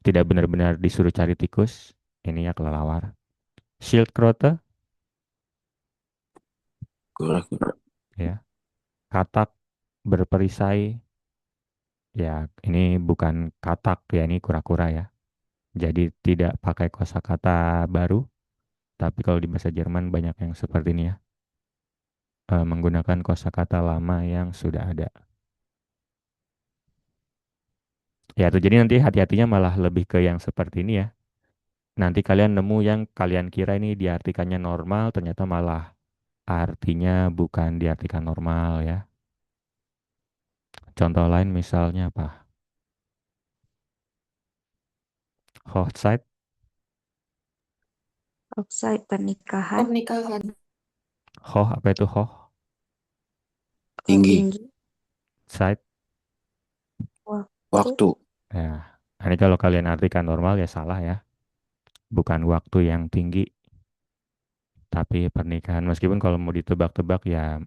tidak benar-benar disuruh cari tikus. Ini ya kelelawar. Schildkröte Kura-kura. ya. Katak berperisai ya ini bukan katak ya ini kura-kura ya. Jadi tidak pakai kosakata baru, tapi kalau di bahasa Jerman banyak yang seperti ini ya, menggunakan kosakata lama yang sudah ada. Ya tuh jadi nanti hati-hatinya malah lebih ke yang seperti ini ya. Nanti kalian nemu yang kalian kira ini diartikannya normal, ternyata malah artinya bukan diartikan normal ya. Contoh lain misalnya apa? Hochzeit, Offside pernikahan. Pernikahan. hoch apa itu hoch? Tinggi. Tinggi. Zeit, Waktu. Waktu. ya. Ini kalau kalian artikan normal ya salah ya. Bukan waktu yang tinggi, tapi pernikahan. Meskipun kalau mau ditebak-tebak ya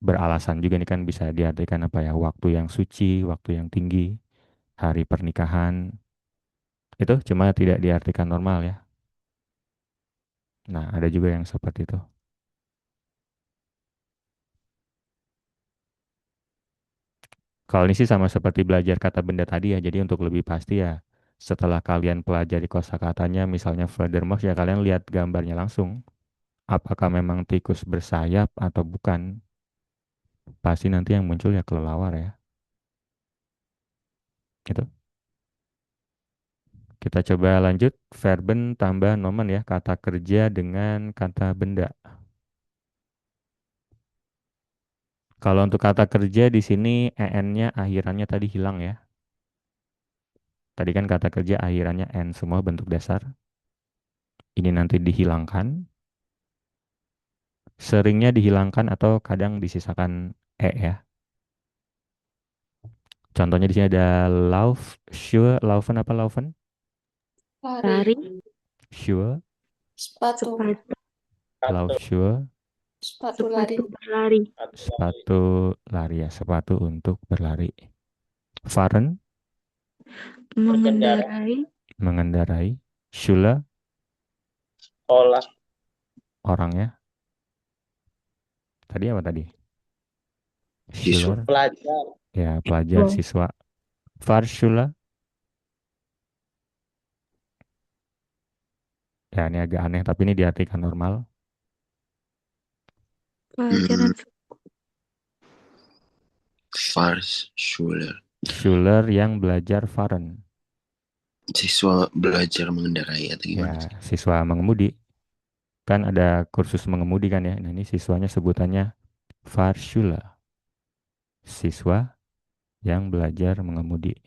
beralasan juga nih kan bisa diartikan apa ya? Waktu yang suci, waktu yang tinggi, hari pernikahan. Itu cuma tidak diartikan normal ya. Nah, ada juga yang seperti itu. Kalau ini sih sama seperti belajar kata benda tadi ya. Jadi untuk lebih pasti ya, setelah kalian pelajari kosakatanya, misalnya Fledermaus ya kalian lihat gambarnya langsung. Apakah memang tikus bersayap atau bukan? Pasti nanti yang muncul ya kelelawar ya. Gitu. Kita coba lanjut. Verben tambah nomen ya. Kata kerja dengan kata benda. Kalau untuk kata kerja di sini en-nya akhirannya tadi hilang ya. Tadi kan kata kerja akhirannya n semua bentuk dasar. Ini nanti dihilangkan. Seringnya dihilangkan atau kadang disisakan e ya. Contohnya di sini ada lauf, sure, laufen apa laufen? Lari. Lari. Sure, Sepatu. lauf Atau sure, Sepatu lari. Sepatu berlari. sepatu lari ya, sepatu untuk berlari. Fahren, Mengendarai. mengendarai. Schüler, sekolah. orangnya. Tadi apa tadi? Siswa. Schüler, Pelajar. ya pelajar, Oh. siswa. Fahrschüler, ya ini agak aneh tapi ini diartikan normal. Pelajaran. Fahrschüler. Schüler yang belajar fahren, Siswa belajar mengendarai atau gimana sih? ya siswa mengemudi. Kan ada kursus mengemudi kan ya. Nah ini siswanya sebutannya Fahrschüler, siswa yang belajar mengemudi.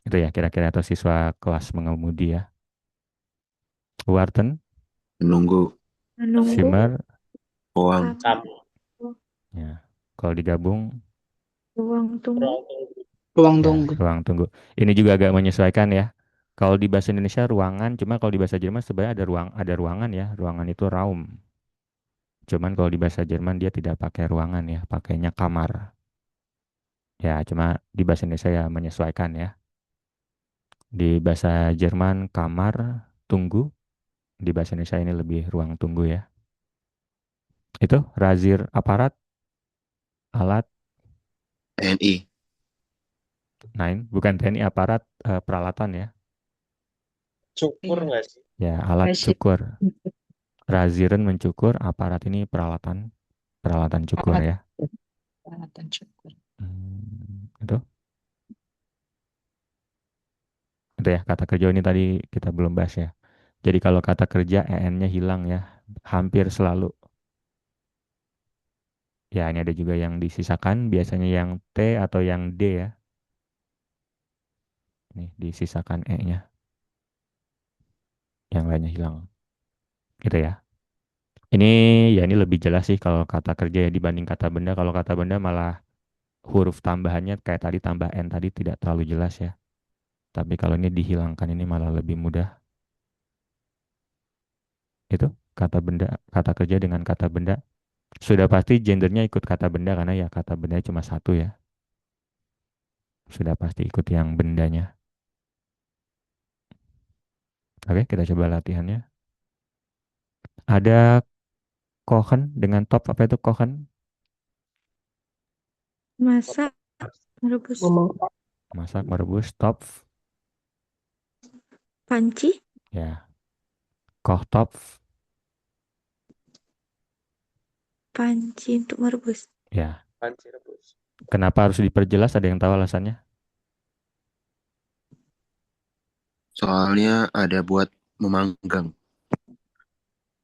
Itu ya kira-kira atau siswa kelas mengemudi ya. Warten, Menunggu. Menunggu. Zimmer, Uang. Kamu. ya. Kalau digabung, Ruang tunggu. Ruang ya tunggu. ruang tunggu. Ini juga agak menyesuaikan ya. Kalau di bahasa Indonesia ruangan, cuma kalau di bahasa Jerman sebenarnya ada ruangan ya. Ruangan itu Raum. Cuman kalau di bahasa Jerman dia tidak pakai ruangan ya, pakainya kamar. Ya, cuma di bahasa Indonesia ya menyesuaikan ya. Di bahasa Jerman kamar, tunggu. Di bahasa Indonesia ini lebih ruang tunggu ya. Itu razir aparat, alat, TNI. bukan TNI aparat, peralatan ya. Cukur Iya. nggak sih? Ya, alat Razir. cukur. Raziren mencukur, aparat ini peralatan, peralatan cukur Alat. ya. Peralatan cukur. Itu. Itu ya kata kerja ini tadi kita belum bahas ya. Jadi kalau kata kerja en-nya hilang ya, hampir selalu. Ya, ini ada juga yang disisakan, biasanya yang T atau yang D ya. Nih, disisakan E-nya. Yang lainnya hilang. Gitu ya. Ini ya ini lebih jelas sih kalau kata kerja ya dibanding kata benda. Kalau kata benda malah huruf tambahannya kayak tadi tambah N tadi tidak terlalu jelas ya. Tapi kalau ini dihilangkan ini malah lebih mudah. Itu kata benda, kata kerja dengan kata benda. Sudah pasti gendernya ikut kata benda karena ya kata benda cuma satu ya. Sudah pasti ikut yang bendanya. Oke, kita coba latihannya. Ada kochen dengan top, apa itu kochen? Masak. Merebus. Masak, merebus, top, Panci. ya. Kochtopf, Panci untuk merebus. ya. Panci rebus. Kenapa harus diperjelas? Ada yang tahu alasannya? Soalnya ada buat memanggang.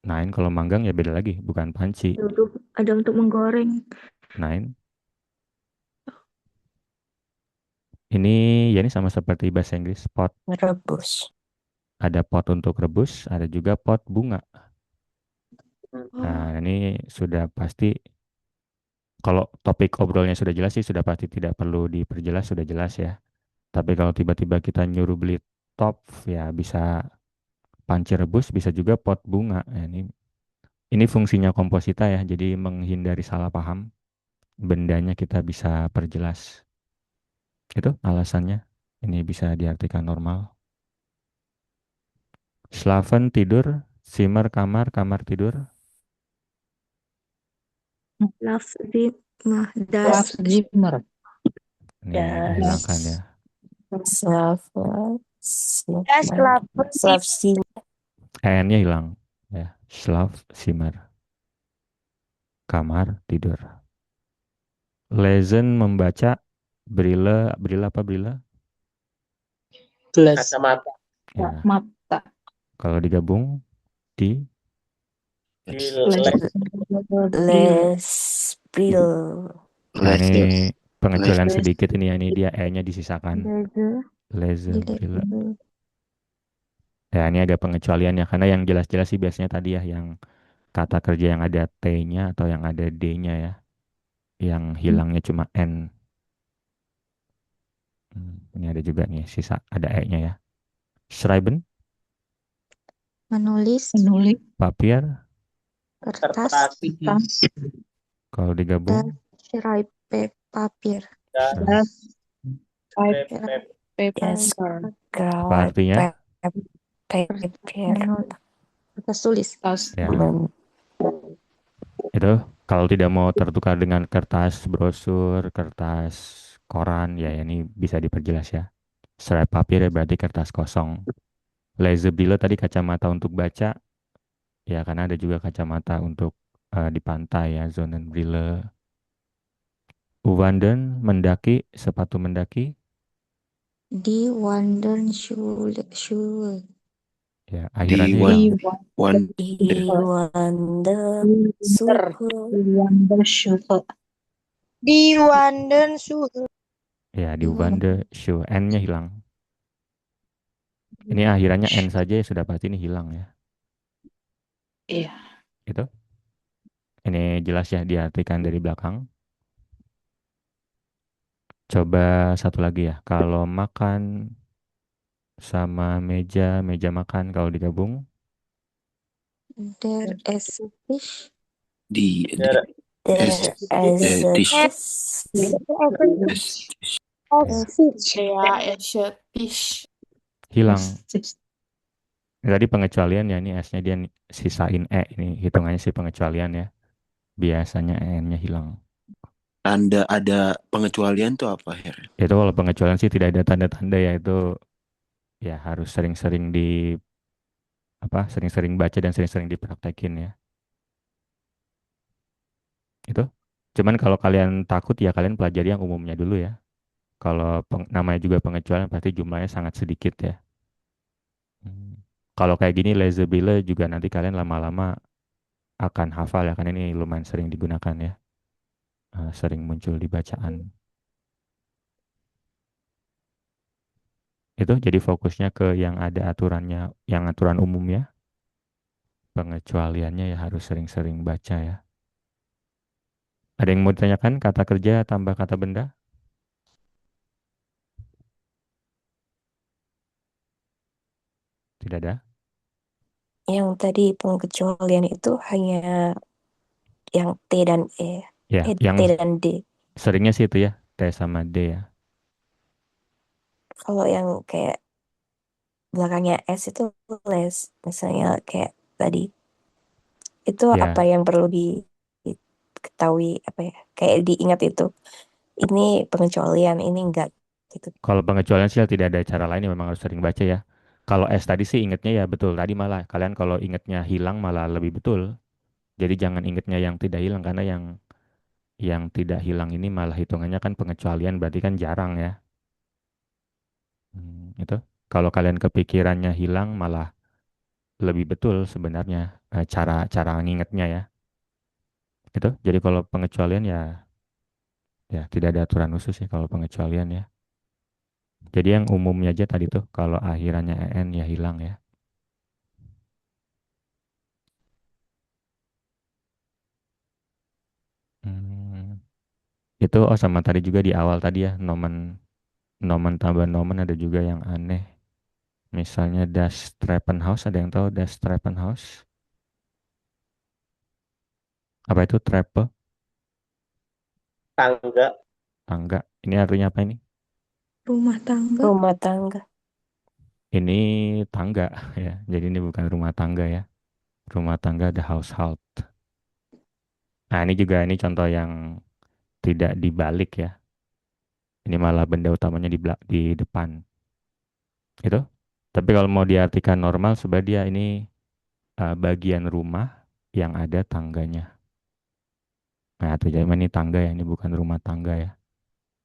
Nah, kalau manggang ya beda lagi, bukan panci. Ada untuk menggoreng. Nah, Ini ya ini sama seperti bahasa Inggris, pot. Merebus. Ada pot untuk rebus, ada juga pot bunga. Hmm. Nah, ini sudah pasti kalau topik obrolnya sudah jelas sih sudah pasti tidak perlu diperjelas, sudah jelas ya. Tapi kalau tiba-tiba kita nyuruh beli top ya bisa panci rebus, bisa juga pot bunga. Ya, ini fungsinya komposita ya, jadi menghindari salah paham. Bendanya kita bisa perjelas. Itu alasannya. Ini bisa diartikan normal. Slaven tidur, Simmer kamar, kamar tidur. Love Zimmer. Love Das. Zimmer. Ini hilangkan ya. Slaven. Das Slaven. Slav Zimmer. N-nya hilang. Ya, Slav Simmer. Kamar tidur. Lesen membaca. Brille, brille apa brille? Glass. Kacamata. Ya. Mata. Kalau digabung di Les. Les Bril. Nah, ini Les. pengecualian Les. sedikit ini ya, ini dia E-nya disisakan. Lese, Di brille. Ya, ini agak pengecualian ya, karena yang jelas-jelas sih biasanya tadi ya, yang kata kerja yang ada T-nya atau yang ada D-nya ya. Yang hilangnya cuma N. Ini ada juga nih, sisa ada E-nya ya. Schreiben, Menulis. Menulis. papier, Kertas. Kertas. kalau digabung. Schreibe Papier. Dan Nah, pep. Yes. apa artinya? Papier. Kertas tulis. Tas. Ya, itu kalau tidak mau tertukar dengan kertas brosur, kertas koran, ya ini bisa diperjelas ya. Serai papir ya berarti kertas kosong. Lesebrille tadi kacamata untuk baca, ya karena ada juga kacamata untuk di pantai ya, Sonnenbrille. Wandern, mendaki, sepatu mendaki, Die Wanderschuhe. ya Di akhirannya wan, hilang. wan, Die Wanderschuhe. Wanderschuhe. Die Wanderschuhe. Ya, di Wanderschuhe, N-nya hilang. Ini akhirannya N saja ya sudah pasti ini hilang ya. Iya. Itu. Ini jelas ya diartikan dari belakang. Coba satu lagi ya. Kalau makan sama meja, meja makan kalau digabung. Der es Fisch. di, Der Der es, es tisch, Fisch. es, Ya, fish. Hilang. Ini tadi pengecualian ya, ini S-nya dia sisain E. Ini hitungannya sih pengecualian ya. Biasanya N-nya hilang. tanda ada pengecualian tuh apa, Her? Itu kalau pengecualian sih tidak ada tanda-tanda ya, itu ya harus sering-sering sering-sering baca dan sering-sering dipraktekin ya. Itu. Cuman kalau kalian takut ya kalian pelajari yang umumnya dulu ya. Kalau namanya juga pengecualian pasti jumlahnya sangat sedikit ya. Kalau kayak gini legible juga nanti kalian lama-lama akan hafal ya, karena ini lumayan sering digunakan ya. Sering muncul di bacaan. Itu jadi fokusnya ke yang ada aturannya, yang aturan umum ya. Pengecualiannya ya harus sering-sering baca ya. Ada yang mau ditanyakan kata kerja tambah kata benda? Tidak ada? Yang tadi pengecualian itu hanya yang T dan E. Ya, T yang dan D. seringnya sih itu ya, T sama D ya. Kalau yang kayak belakangnya S itu les. Misalnya kayak tadi. Itu Ya, apa yang perlu diketahui, apa ya, kayak diingat itu. Ini pengecualian, ini enggak. Gitu. kalau pengecualian sih tidak ada cara lain, memang harus sering baca ya. Kalau S tadi sih ingetnya ya betul. Tadi malah kalian kalau ingetnya hilang malah lebih betul. Jadi jangan ingetnya yang tidak hilang, karena yang tidak hilang ini malah hitungannya kan pengecualian, berarti kan jarang ya. Itu. Kalau kalian kepikirannya hilang malah lebih betul sebenarnya cara ngingetnya ya. Itu. Jadi kalau pengecualian ya tidak ada aturan khusus ya kalau pengecualian ya. Jadi yang umumnya aja tadi tuh kalau akhirannya en ya hilang ya. Hmm, itu sama tadi juga di awal tadi ya nomen nomen tambah nomen ada juga yang aneh. Misalnya Das Treppenhaus, ada yang tahu Das Treppenhaus? Apa itu treppe? Tangga. Tangga. Ini artinya apa ini? Rumah tangga. Rumah tangga. Ini tangga ya. Jadi ini bukan rumah tangga ya. Rumah tangga the household. Nah, ini contoh yang tidak dibalik ya. Ini malah benda utamanya di depan. Itu. Tapi kalau mau diartikan normal sebenarnya dia ini bagian rumah yang ada tangganya. Nah, itu jadi ini tangga ya, ini bukan rumah tangga ya.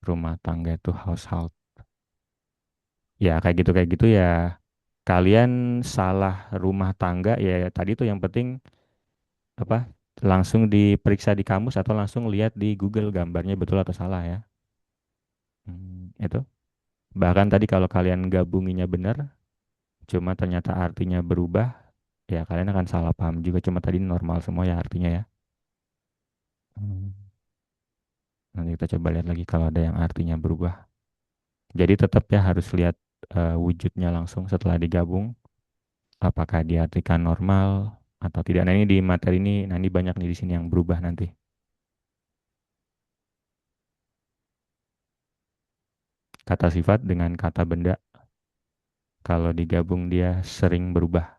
Rumah tangga itu household. Ya kayak gitu ya. Kalian salah rumah tangga ya tadi tuh yang penting apa? Langsung diperiksa di kamus atau langsung lihat di Google gambarnya betul atau salah ya. Itu. Bahkan tadi kalau kalian gabunginya benar, cuma ternyata artinya berubah, ya kalian akan salah paham juga. Cuma tadi normal semua ya artinya ya. Hmm, Nanti kita coba lihat lagi kalau ada yang artinya berubah. Jadi tetap ya harus lihat wujudnya langsung setelah digabung, apakah diartikan normal atau tidak. Nah ini di materi ini, nah ini banyak nih di sini yang berubah nanti. Kata sifat dengan kata benda, kalau digabung dia sering berubah.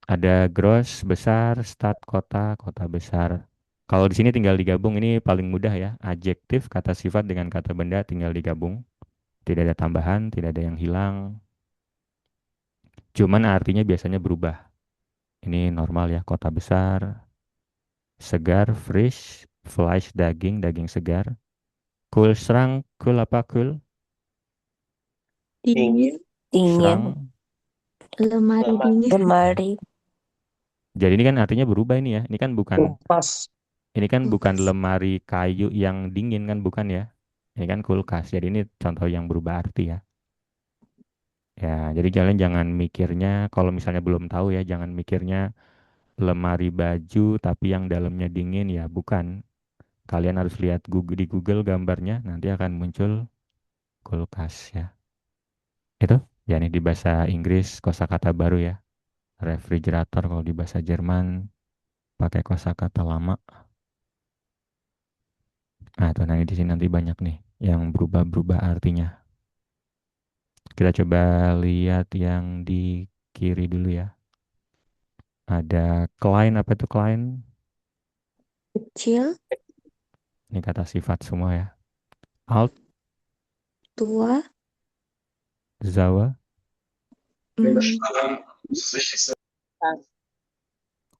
Ada gross besar, stad kota, kota besar. Kalau di sini tinggal digabung ini paling mudah ya. Adjektif kata sifat dengan kata benda tinggal digabung. Tidak ada tambahan, tidak ada yang hilang. Cuman artinya biasanya berubah. Ini normal ya, kota besar, segar, fresh, flesh daging, daging segar. Cool serang, cool apa cool? Dingin. Dingin. Serang. Lemari dingin. Lemari. Jadi ini kan artinya berubah ini ya. Ini kan bukan Kulkas. bukan Kulkas. lemari kayu yang dingin kan bukan ya. Ini kan kulkas. Jadi ini contoh yang berubah arti ya. Ya, jadi kalian jangan mikirnya kalau misalnya belum tahu ya, jangan mikirnya lemari baju tapi yang dalamnya dingin ya, bukan. Kalian harus lihat Google di Google gambarnya, nanti akan muncul kulkas ya. Itu ya ini di bahasa Inggris kosakata baru ya. Refrigerator kalau di bahasa Jerman pakai kosakata lama. Nah, tuh nanti di sini nanti banyak nih yang berubah-berubah artinya. Kita coba lihat yang di kiri dulu ya. Ada klein, apa itu klein? Kecil. Ini kata sifat semua ya. Alt, Tua. Zawa, mm,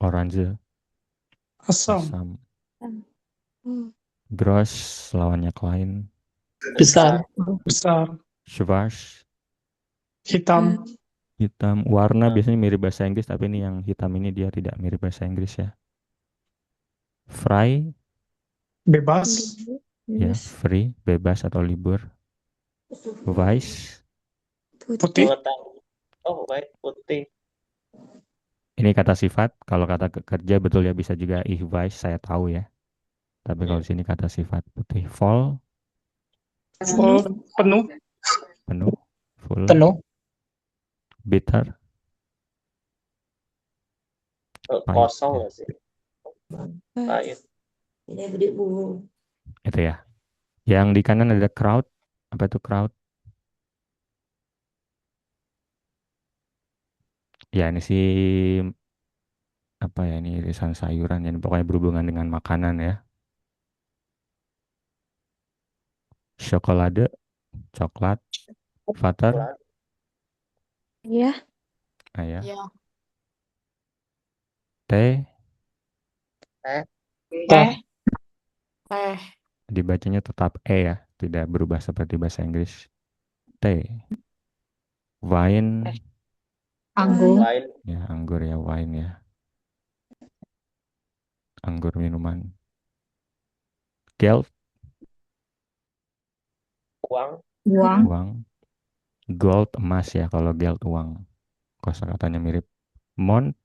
Orange, Asam. Asam. mm, Gross lawannya klein. Besar. Besar. Schwarz, Hitam. hitam. Warna biasanya mirip bahasa Inggris, tapi ini yang hitam ini dia tidak mirip bahasa Inggris ya. Frei, Bebas. ya, Bebas. free, bebas atau libur. Weiß, Putih. Oh, baik putih. ini kata sifat. Kalau kata kerja betul ya bisa juga ich weiß, saya tahu ya. Tapi kalau di sini kata sifat putih. Voll, Full. Penuh. penuh. Full, Penuh. bitter, pahit. Kosong Ya. nggak sih? Pahit. Itu ya. Yang di kanan ada crowd. Apa itu crowd? Ya ini sih apa ya ini irisan sayuran yang pokoknya berhubungan dengan makanan ya. Chocolade, coklat, butter, Ya. ya. Ya. Teh, Teh. Eh. dibacanya tetap e ya, tidak berubah seperti bahasa Inggris. Teh, wine, Anggur. Lain ya anggur ya wine ya, anggur minuman. Geld, uang. Uang. Uang. Gold emas ya, kalau gold uang. Kosakatanya mirip. Month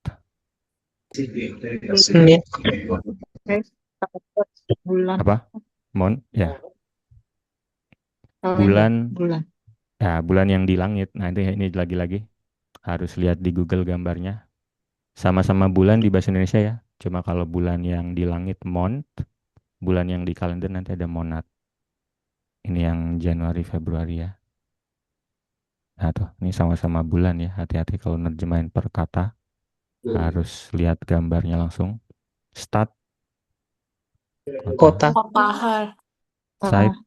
Menit. Bulan. apa? Month ya, Kalender. bulan. Bulan. Ya, bulan yang di langit. Nah, ini lagi-lagi harus lihat di Google gambarnya. Sama-sama bulan di bahasa Indonesia ya. Cuma kalau bulan yang di langit month, bulan yang di kalender nanti ada monat. Ini yang Januari Februari ya. Nah tuh, ini sama-sama bulan ya. Hati-hati kalau nerjemahin per kata. Harus lihat gambarnya langsung. Start, kota. Kota. Pahar. Site,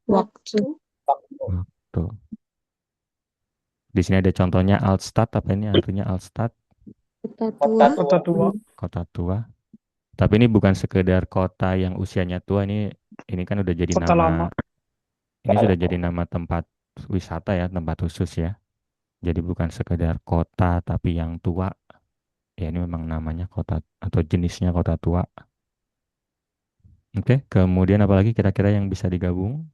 Waktu. waktu. Di sini ada contohnya Altstadt. Apa ini artinya Altstadt? Kota Kota tua. Kota tua. Kota tua. Tapi ini bukan sekedar kota yang usianya tua. Ini kan udah jadi Kota nama. lama. Ini sudah jadi nama tempat wisata ya, tempat khusus ya. Jadi bukan sekedar kota tapi yang tua. Ya ini memang namanya kota atau jenisnya kota tua. Oke, kemudian apalagi kira-kira yang bisa digabung?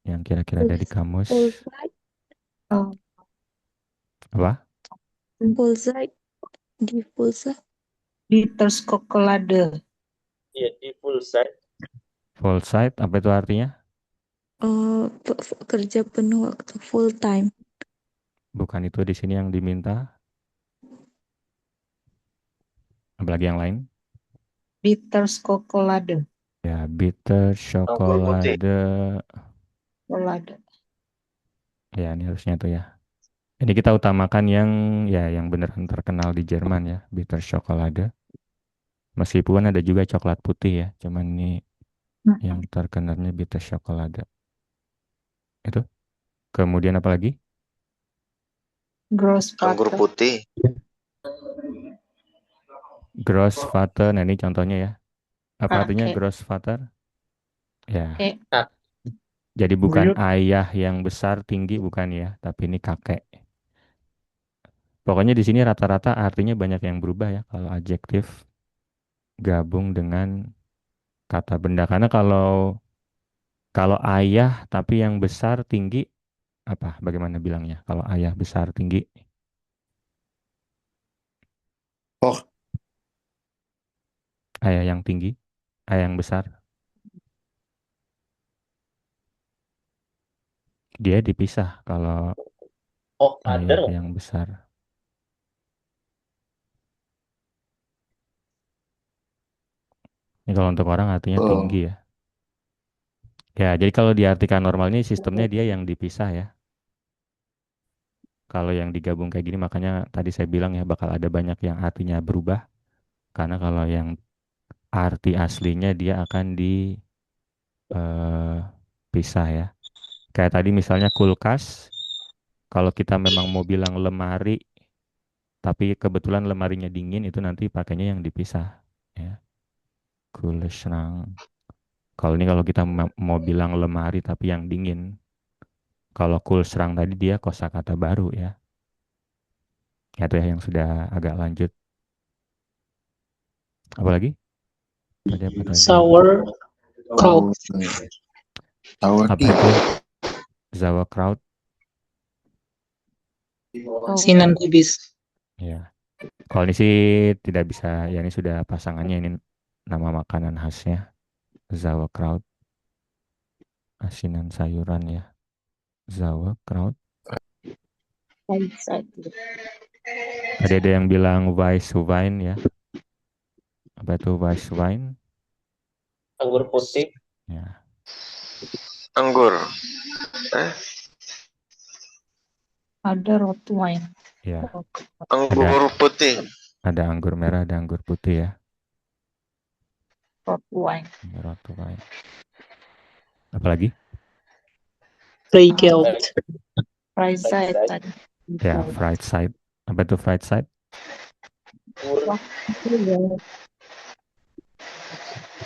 Yang kira-kira ada di kamus. Pulsai. Oh, Apa? pulsai. Di pulsa. Liters kokolade. Iya, di full site. Full site, apa itu artinya? Kerja penuh waktu full time. Bukan itu di sini yang diminta. Apalagi yang lain? Liters kokolade. Ya, bitter, Anggur putih. chocolate. Kokolade. Ya, ini harusnya tuh ya. Ini kita utamakan yang beneran terkenal di Jerman ya, bitter chocolate. Meskipun ada juga coklat putih ya, cuman ini yang terkenalnya bitter chocolate. Itu. Kemudian apa lagi? Anggur Grossvater. putih. Grossvater. Nah, ini contohnya ya. Apa artinya Kakek. Grossvater? Ya. Kakek. Jadi bukan Buyut. ayah yang besar tinggi bukan ya, tapi ini kakek. Pokoknya di sini rata-rata artinya banyak yang berubah ya kalau adjektif gabung dengan kata benda. Karena kalau ayah tapi yang besar tinggi apa? Bagaimana bilangnya? Kalau ayah besar tinggi, Oh, ayah yang tinggi, ayah yang besar, dia dipisah kalau Oh, ayah other. yang besar. Ini kalau untuk orang artinya tinggi ya. Ya, jadi kalau diartikan normal ini sistemnya dia yang dipisah ya. Kalau yang digabung kayak gini makanya tadi saya bilang ya bakal ada banyak yang artinya berubah. Karena kalau yang arti aslinya dia akan dipisah ya. Kayak tadi misalnya kulkas, kalau kita memang mau bilang lemari, tapi kebetulan lemarinya dingin itu nanti pakainya yang dipisah ya. Kühlschrank. Kalau kita mau bilang lemari tapi yang dingin, kalau Kühlschrank tadi dia kosakata baru ya. Itu ya yang sudah agak lanjut. Apalagi? Tadi apa tadi? Sauerkraut. Apa itu? Sauerkraut. Asinan kubis. Ya. Kalau ini sih tidak bisa, ya ini sudah pasangannya, ini nama makanan khasnya. Sauerkraut. Asinan sayuran ya. Sauerkraut. Tadi ada yang bilang Weißwein ya. Apa itu Weißwein? Anggur putih. Ya. anggur. Ada roti wine. Ya. Anggur putih. Ada anggur merah, ada anggur putih ya. Roti wine. Roti wine. Apalagi? Freigeld. Freizeit tadi. Ya, fried side. Apa itu fried side?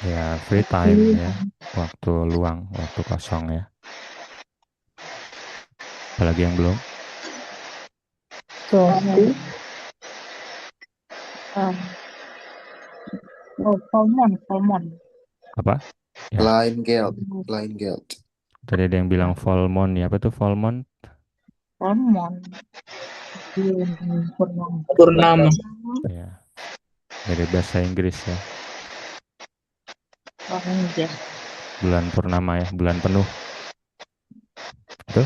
Ya, free time ya. Waktu luang, waktu kosong ya. Apalagi yang belum? Salmon. Apa? Ya, Kleingeld. Kleingeld. tadi ada yang bilang Volmont ya. Apa tuh Volmont? Hormon. Bulan purnama. Purnama. Ya, dari bahasa Inggris ya. Ranger. Bulan purnama ya, bulan penuh. Itu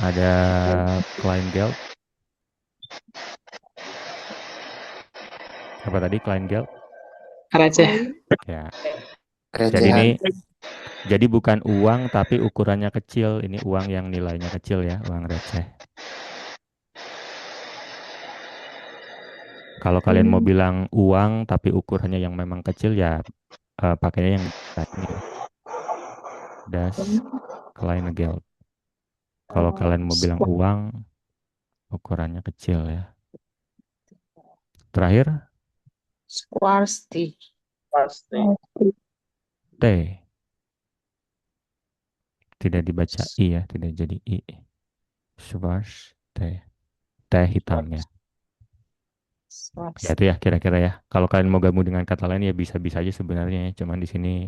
ada Kleingeld. Apa tadi Kleingeld? Receh. Ya. Jadi ini Recehan. bukan uang tapi ukurannya kecil. Ini uang yang nilainya kecil ya, uang receh. Kalau kalian mau bilang uang tapi ukurannya yang memang kecil ya pakainya yang ini ya. Das Kleingeld. Kalau kalian mau bilang uang ukurannya kecil ya. Terakhir Swarovski. Pasti. T. Tidak dibaca I ya, tidak jadi I. Schwarz T. Teh hitam ya. Ya itu ya kira-kira ya. Kalau kalian mau gabung dengan kata lain ya bisa-bisa aja sebenarnya ya. Cuman di sini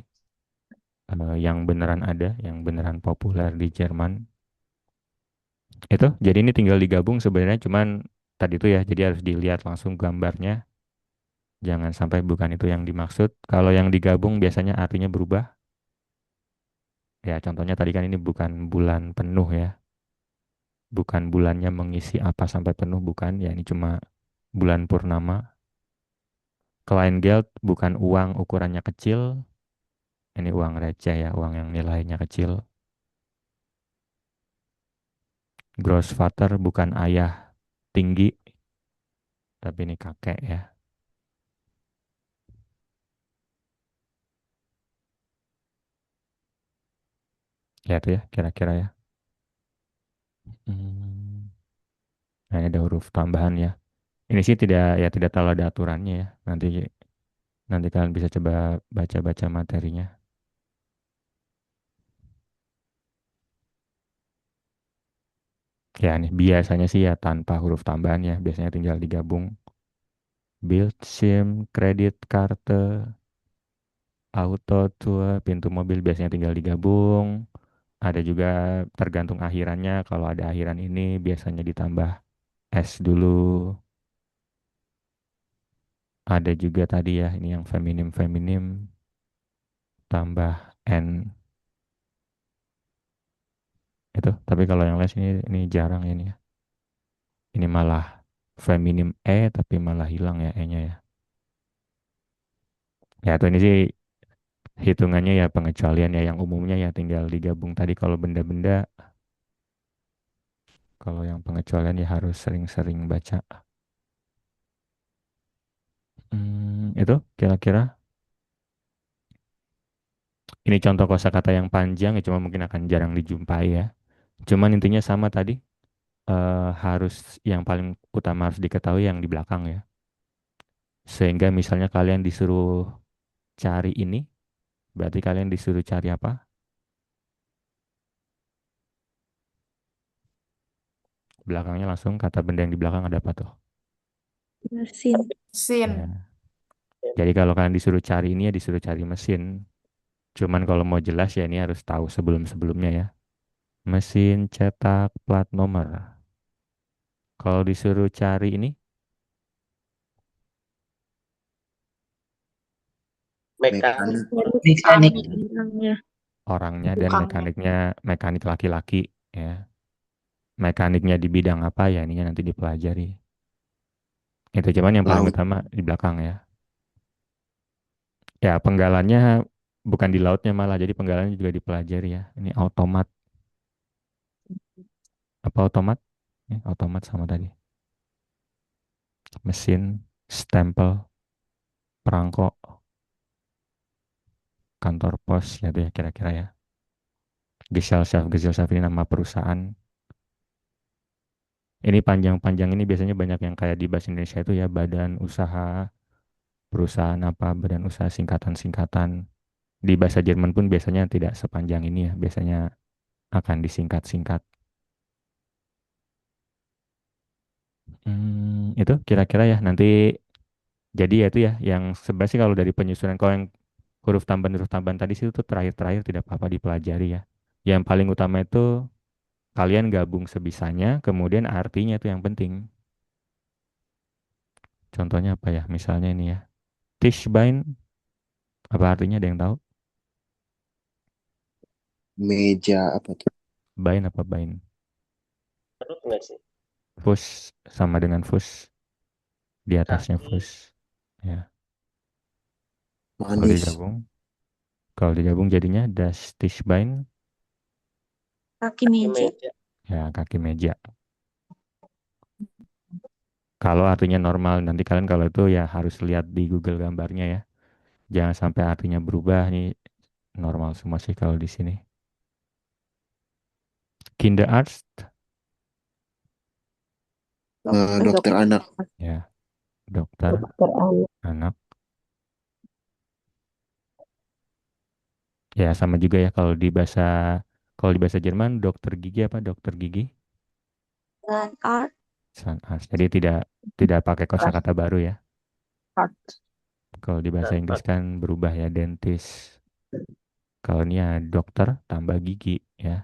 yang beneran ada, yang beneran populer di Jerman. Itu, jadi ini tinggal digabung sebenarnya cuman tadi itu ya. Jadi harus dilihat langsung gambarnya. Jangan sampai bukan itu yang dimaksud. Kalau yang digabung biasanya artinya berubah. Ya contohnya tadi kan ini bukan bulan penuh ya. Bukan bulannya mengisi apa sampai penuh, bukan. Ya ini cuma bulan purnama. Kleingeld bukan uang ukurannya kecil. Ini uang receh ya, uang yang nilainya kecil. Grossvater bukan ayah tinggi, tapi ini kakek ya. Ya itu ya, kira-kira ya. Hmm. Nah ini ada huruf tambahan ya. Ini sih tidak terlalu ada aturannya ya. Nanti kalian bisa coba baca-baca materinya. Ya nih biasanya sih ya tanpa huruf tambahan ya. Biasanya tinggal digabung. Bildschirm, kredit, karte, auto, tour, pintu mobil biasanya tinggal digabung. Ada juga tergantung akhirannya. Kalau ada akhiran ini biasanya ditambah S dulu. Ada juga tadi ya, ini yang feminim-feminim tambah N itu. Tapi kalau yang les ini jarang ya ini ya. Ini malah feminim E tapi malah hilang ya E-nya ya. Ya atau ini sih hitungannya ya pengecualian ya yang umumnya ya tinggal digabung tadi kalau benda-benda. Kalau yang pengecualian ya harus sering-sering baca. Itu kira-kira. Ini contoh kosakata yang panjang ya cuma mungkin akan jarang dijumpai ya. Cuman intinya sama tadi. Harus yang paling utama harus diketahui yang di belakang ya. Sehingga misalnya kalian disuruh cari ini, berarti kalian disuruh cari apa? Belakangnya langsung kata benda yang di belakang ada apa tuh? Mesin. Ya. Jadi kalau kalian disuruh cari ini ya disuruh cari mesin. Cuman kalau mau jelas ya ini harus tahu sebelum-sebelumnya ya. Mesin cetak plat nomor. Kalau disuruh cari ini Mekanik. Mekanik. Orangnya. orangnya dan mekaniknya mekanik laki-laki ya. Mekaniknya di bidang apa ya ininya nanti dipelajari. Itu cuman yang paling Laut. utama di belakang ya. Ya penggalannya bukan di lautnya malah jadi penggalannya juga dipelajari ya. Ini otomat. Apa otomat? Otomat sama tadi. Mesin, stempel, perangko, kantor pos ya itu ya kira-kira ya. Gesellschaft ini nama perusahaan. Ini panjang-panjang ini biasanya banyak yang kayak di bahasa Indonesia itu ya badan usaha, perusahaan apa, badan usaha singkatan-singkatan. Di bahasa Jerman pun biasanya tidak sepanjang ini ya, biasanya akan disingkat-singkat. Itu kira-kira ya nanti jadi ya itu ya yang sebenarnya sih kalau dari penyusunan kalau yang huruf tambahan tadi sih itu terakhir-terakhir tidak apa-apa dipelajari ya. Yang paling utama itu kalian gabung sebisanya, kemudian artinya itu yang penting. Contohnya apa ya? Misalnya ini ya. Tischbein, apa artinya ada yang tahu? Meja apa tuh? Bein apa bain? Perut nggak sih? Fuß sama dengan fuß. Di atasnya Kaki. fuß. Ya. Kalau Manis. digabung, kalau digabung jadinya das Tischbein, Kaki Kaki meja. meja. ya kaki meja. Kalau artinya normal, nanti kalian kalau itu ya harus lihat di Google gambarnya ya. Jangan sampai artinya berubah nih. Normal semua sih kalau di sini. Kinderarzt, Dokter anak. ya dokter Dokter anak. anak. Ya sama juga ya kalau di bahasa Jerman dokter gigi apa dokter gigi? Zahnarzt. Zahnarzt. Jadi tidak pakai kosakata baru ya. Art. Kalau di bahasa Inggris kan berubah ya dentist. Kalau ini ya dokter tambah gigi ya.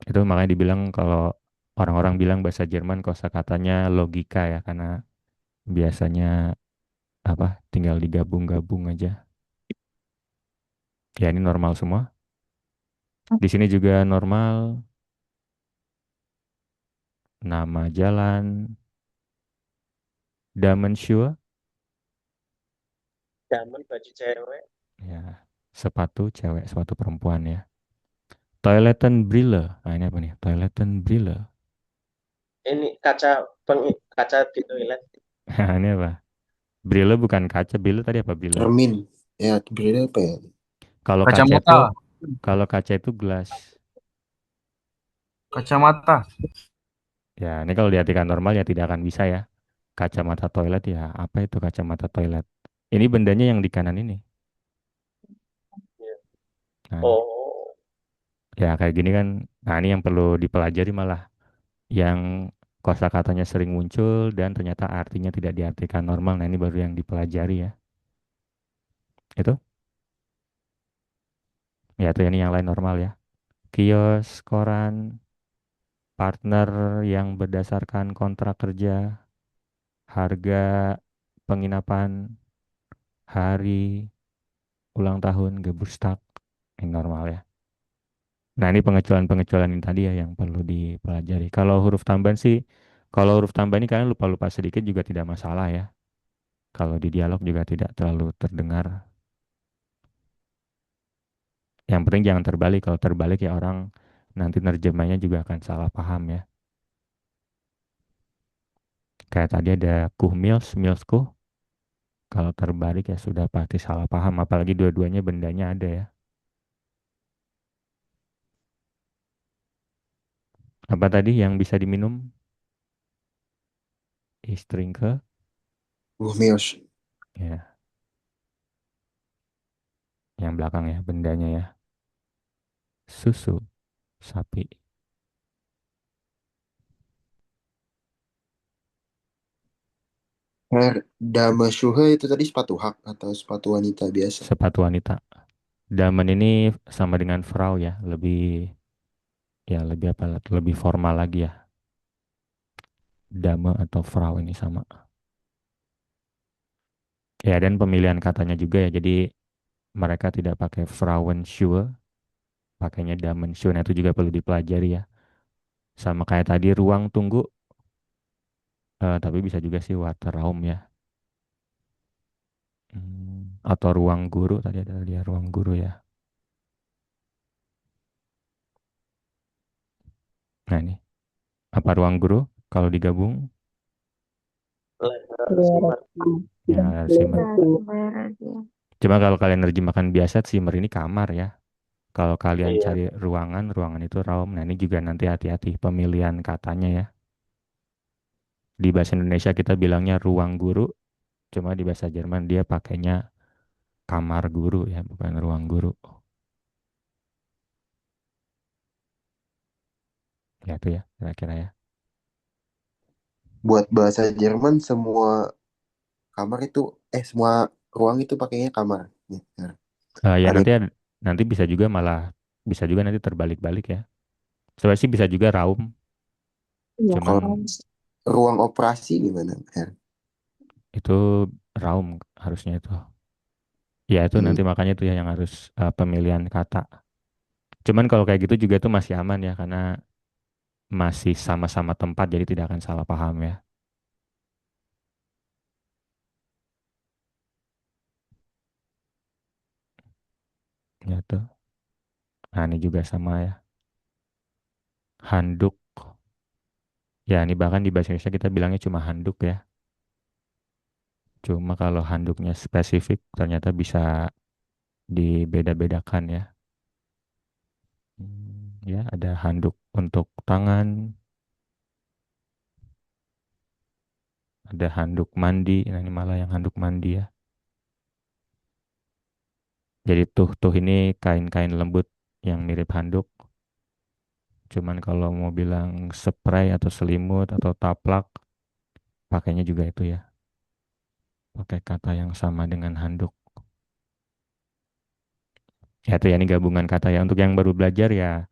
Itu makanya dibilang kalau orang-orang bilang bahasa Jerman kosakatanya logika ya karena biasanya apa tinggal digabung-gabung aja. Ya ini normal semua. Di sini juga normal nama jalan, Damenschuhe, Damen baju cewek. ya sepatu cewek, sepatu perempuan ya. Toilettenbrille. Nah ini apa nih? Toilettenbrille. Ini kaca di toilet. Nah, ini apa? Brille bukan kaca, brille tadi apa brille? Cermin. Ya, beda apa ya? Kalau kaca itu Kacamata. kalau kaca itu gelas. Kacamata. Ya, ini kalau diartikan normal ya tidak akan bisa ya. Kacamata toilet ya, apa itu kacamata toilet? Ini bendanya yang di kanan ini. Nah, ini. Oh, Ya kayak gini kan. Nah, ini yang perlu dipelajari malah. Yang kosakatanya sering muncul dan ternyata artinya tidak diartikan normal. Nah, ini baru yang dipelajari ya. Itu? Ya, itu ini yang lain normal ya. Kios, koran, partner yang berdasarkan kontrak kerja, harga penginapan, hari, ulang tahun, Geburtstag, ini normal ya. Nah, ini pengecualian-pengecualian ini tadi ya yang perlu dipelajari. Kalau huruf tambahan ini kalian lupa-lupa sedikit juga tidak masalah ya. Kalau di dialog juga tidak terlalu terdengar. Yang penting jangan terbalik. Kalau terbalik ya orang nanti nerjemahnya juga akan salah paham ya. Kayak tadi ada kuhmils, milsku. Kalau terbalik ya sudah pasti salah paham. Apalagi dua-duanya bendanya ada ya. Apa tadi yang bisa diminum? Istringke. Meals. Ya, yang belakang ya bendanya ya. Susu sapi. Dame Shuhe itu tadi sepatu hak atau sepatu wanita biasa? Sepatu wanita. Damen ini sama dengan Frau ya, lebih apa? Lebih formal lagi ya. Dame atau Frau ini sama. Ya dan pemilihan katanya juga ya. Jadi mereka tidak pakai Frauenschuhe, pakainya Damenschuhe. Nah, itu juga perlu dipelajari ya. Sama kayak tadi ruang tunggu, tapi bisa juga sih Warteraum ya. Atau ruang guru tadi ada dia ruang guru ya. Nah ini apa ruang guru kalau digabung Simar. ya Simmer. Nah, Cuma kalau kalian nerjemahkan biasa Simmer ini kamar ya. Kalau kalian Iya. cari ruangan, ruangan itu Raum. Nah ini juga nanti hati-hati pemilihan katanya ya. Di bahasa Indonesia kita bilangnya ruang guru, cuma di bahasa Jerman dia pakainya kamar guru ya, bukan ruang guru. Ya itu ya, kira-kira ya. Buat bahasa Jerman semua kamar itu semua ruang itu pakainya kamar. Ya, Her. Ya Kalau nanti bisa juga nanti terbalik-balik ya. Sebenarnya sih bisa juga raum, Iya, cuman kalau ruang operasi gimana, Her? itu raum harusnya itu. Ya itu Hmm, nanti makanya itu ya yang harus pemilihan kata. Cuman kalau kayak gitu juga itu masih aman ya karena masih sama-sama tempat jadi tidak akan salah paham ya. Ya tuh. Nah ini juga sama ya. Handuk. Ya ini bahkan di bahasa Indonesia kita bilangnya cuma handuk ya. Cuma kalau handuknya spesifik ternyata bisa dibeda-bedakan ya. Ya ada handuk untuk tangan, ada handuk mandi. Nah ini malah yang handuk mandi ya. Jadi tuh ini kain-kain lembut yang mirip handuk. Cuman kalau mau bilang spray atau selimut atau taplak, pakainya juga itu ya. Pakai kata yang sama dengan handuk. Ya itu ya ini gabungan kata ya. Untuk yang baru belajar ya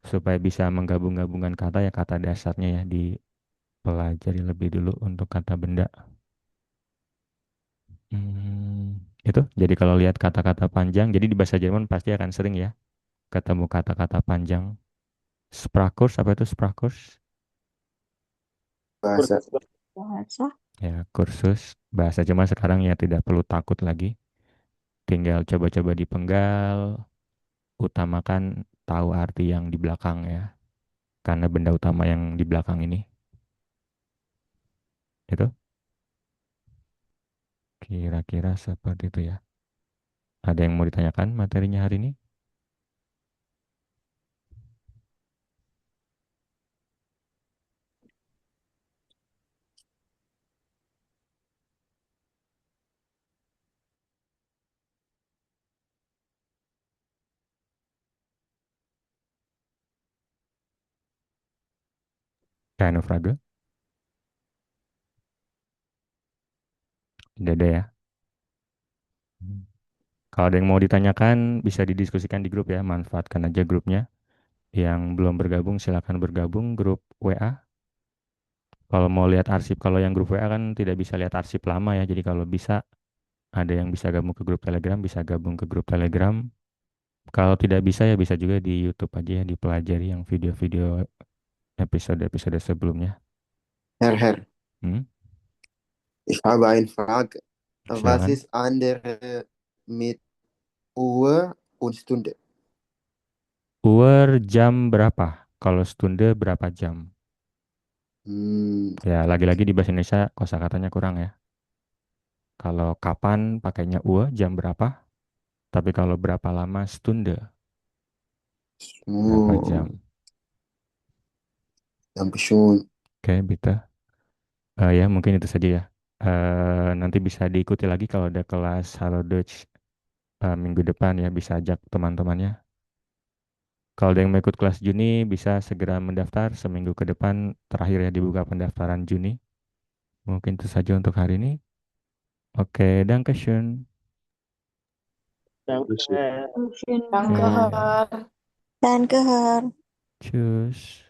supaya bisa menggabung-gabungkan kata ya kata dasarnya ya dipelajari lebih dulu untuk kata benda. Itu. Jadi kalau lihat kata-kata panjang, jadi di bahasa Jerman pasti akan sering ya ketemu kata-kata panjang. Sprachkurs apa itu Sprachkurs? bahasa bahasa. Ya kursus bahasa cuma sekarang ya tidak perlu takut lagi. Tinggal coba-coba dipenggal, utamakan tahu arti yang di belakang ya. Karena benda utama yang di belakang ini. Itu kira-kira seperti itu ya. Ada yang mau ditanyakan materinya hari ini? Keine Frage? Tidak ada ya. Hmm. Kalau ada yang mau ditanyakan bisa didiskusikan di grup ya. Manfaatkan aja grupnya. Yang belum bergabung silakan bergabung grup WA. Kalau mau lihat arsip, kalau yang grup WA kan tidak bisa lihat arsip lama ya. Jadi kalau bisa ada yang bisa gabung ke grup Telegram, bisa gabung ke grup Telegram. Kalau tidak bisa ya bisa juga di YouTube aja ya dipelajari yang video-video episode-episode sebelumnya. Herr, Hmm? ich habe eine Frage. Was Silakan. ist andere mit Uhr und Stunde? Uwer jam berapa? Kalau Stunde berapa jam? Hmm, Ya lagi-lagi di bahasa Indonesia kosakatanya kurang ya. Kalau kapan pakainya jam berapa? Tapi kalau berapa lama Stunde, berapa jam? oh, Dankeschön. Oke, Bita. Ya mungkin itu saja ya. Nanti bisa diikuti lagi kalau ada kelas Halo Dutch minggu depan ya bisa ajak teman-temannya. Kalau ada yang mau ikut kelas Juni bisa segera mendaftar seminggu ke depan terakhir ya dibuka pendaftaran Juni. Mungkin itu saja untuk hari ini. Oke, Dankeschön. Danke. Mungkin Oke, Dan ke tschüss.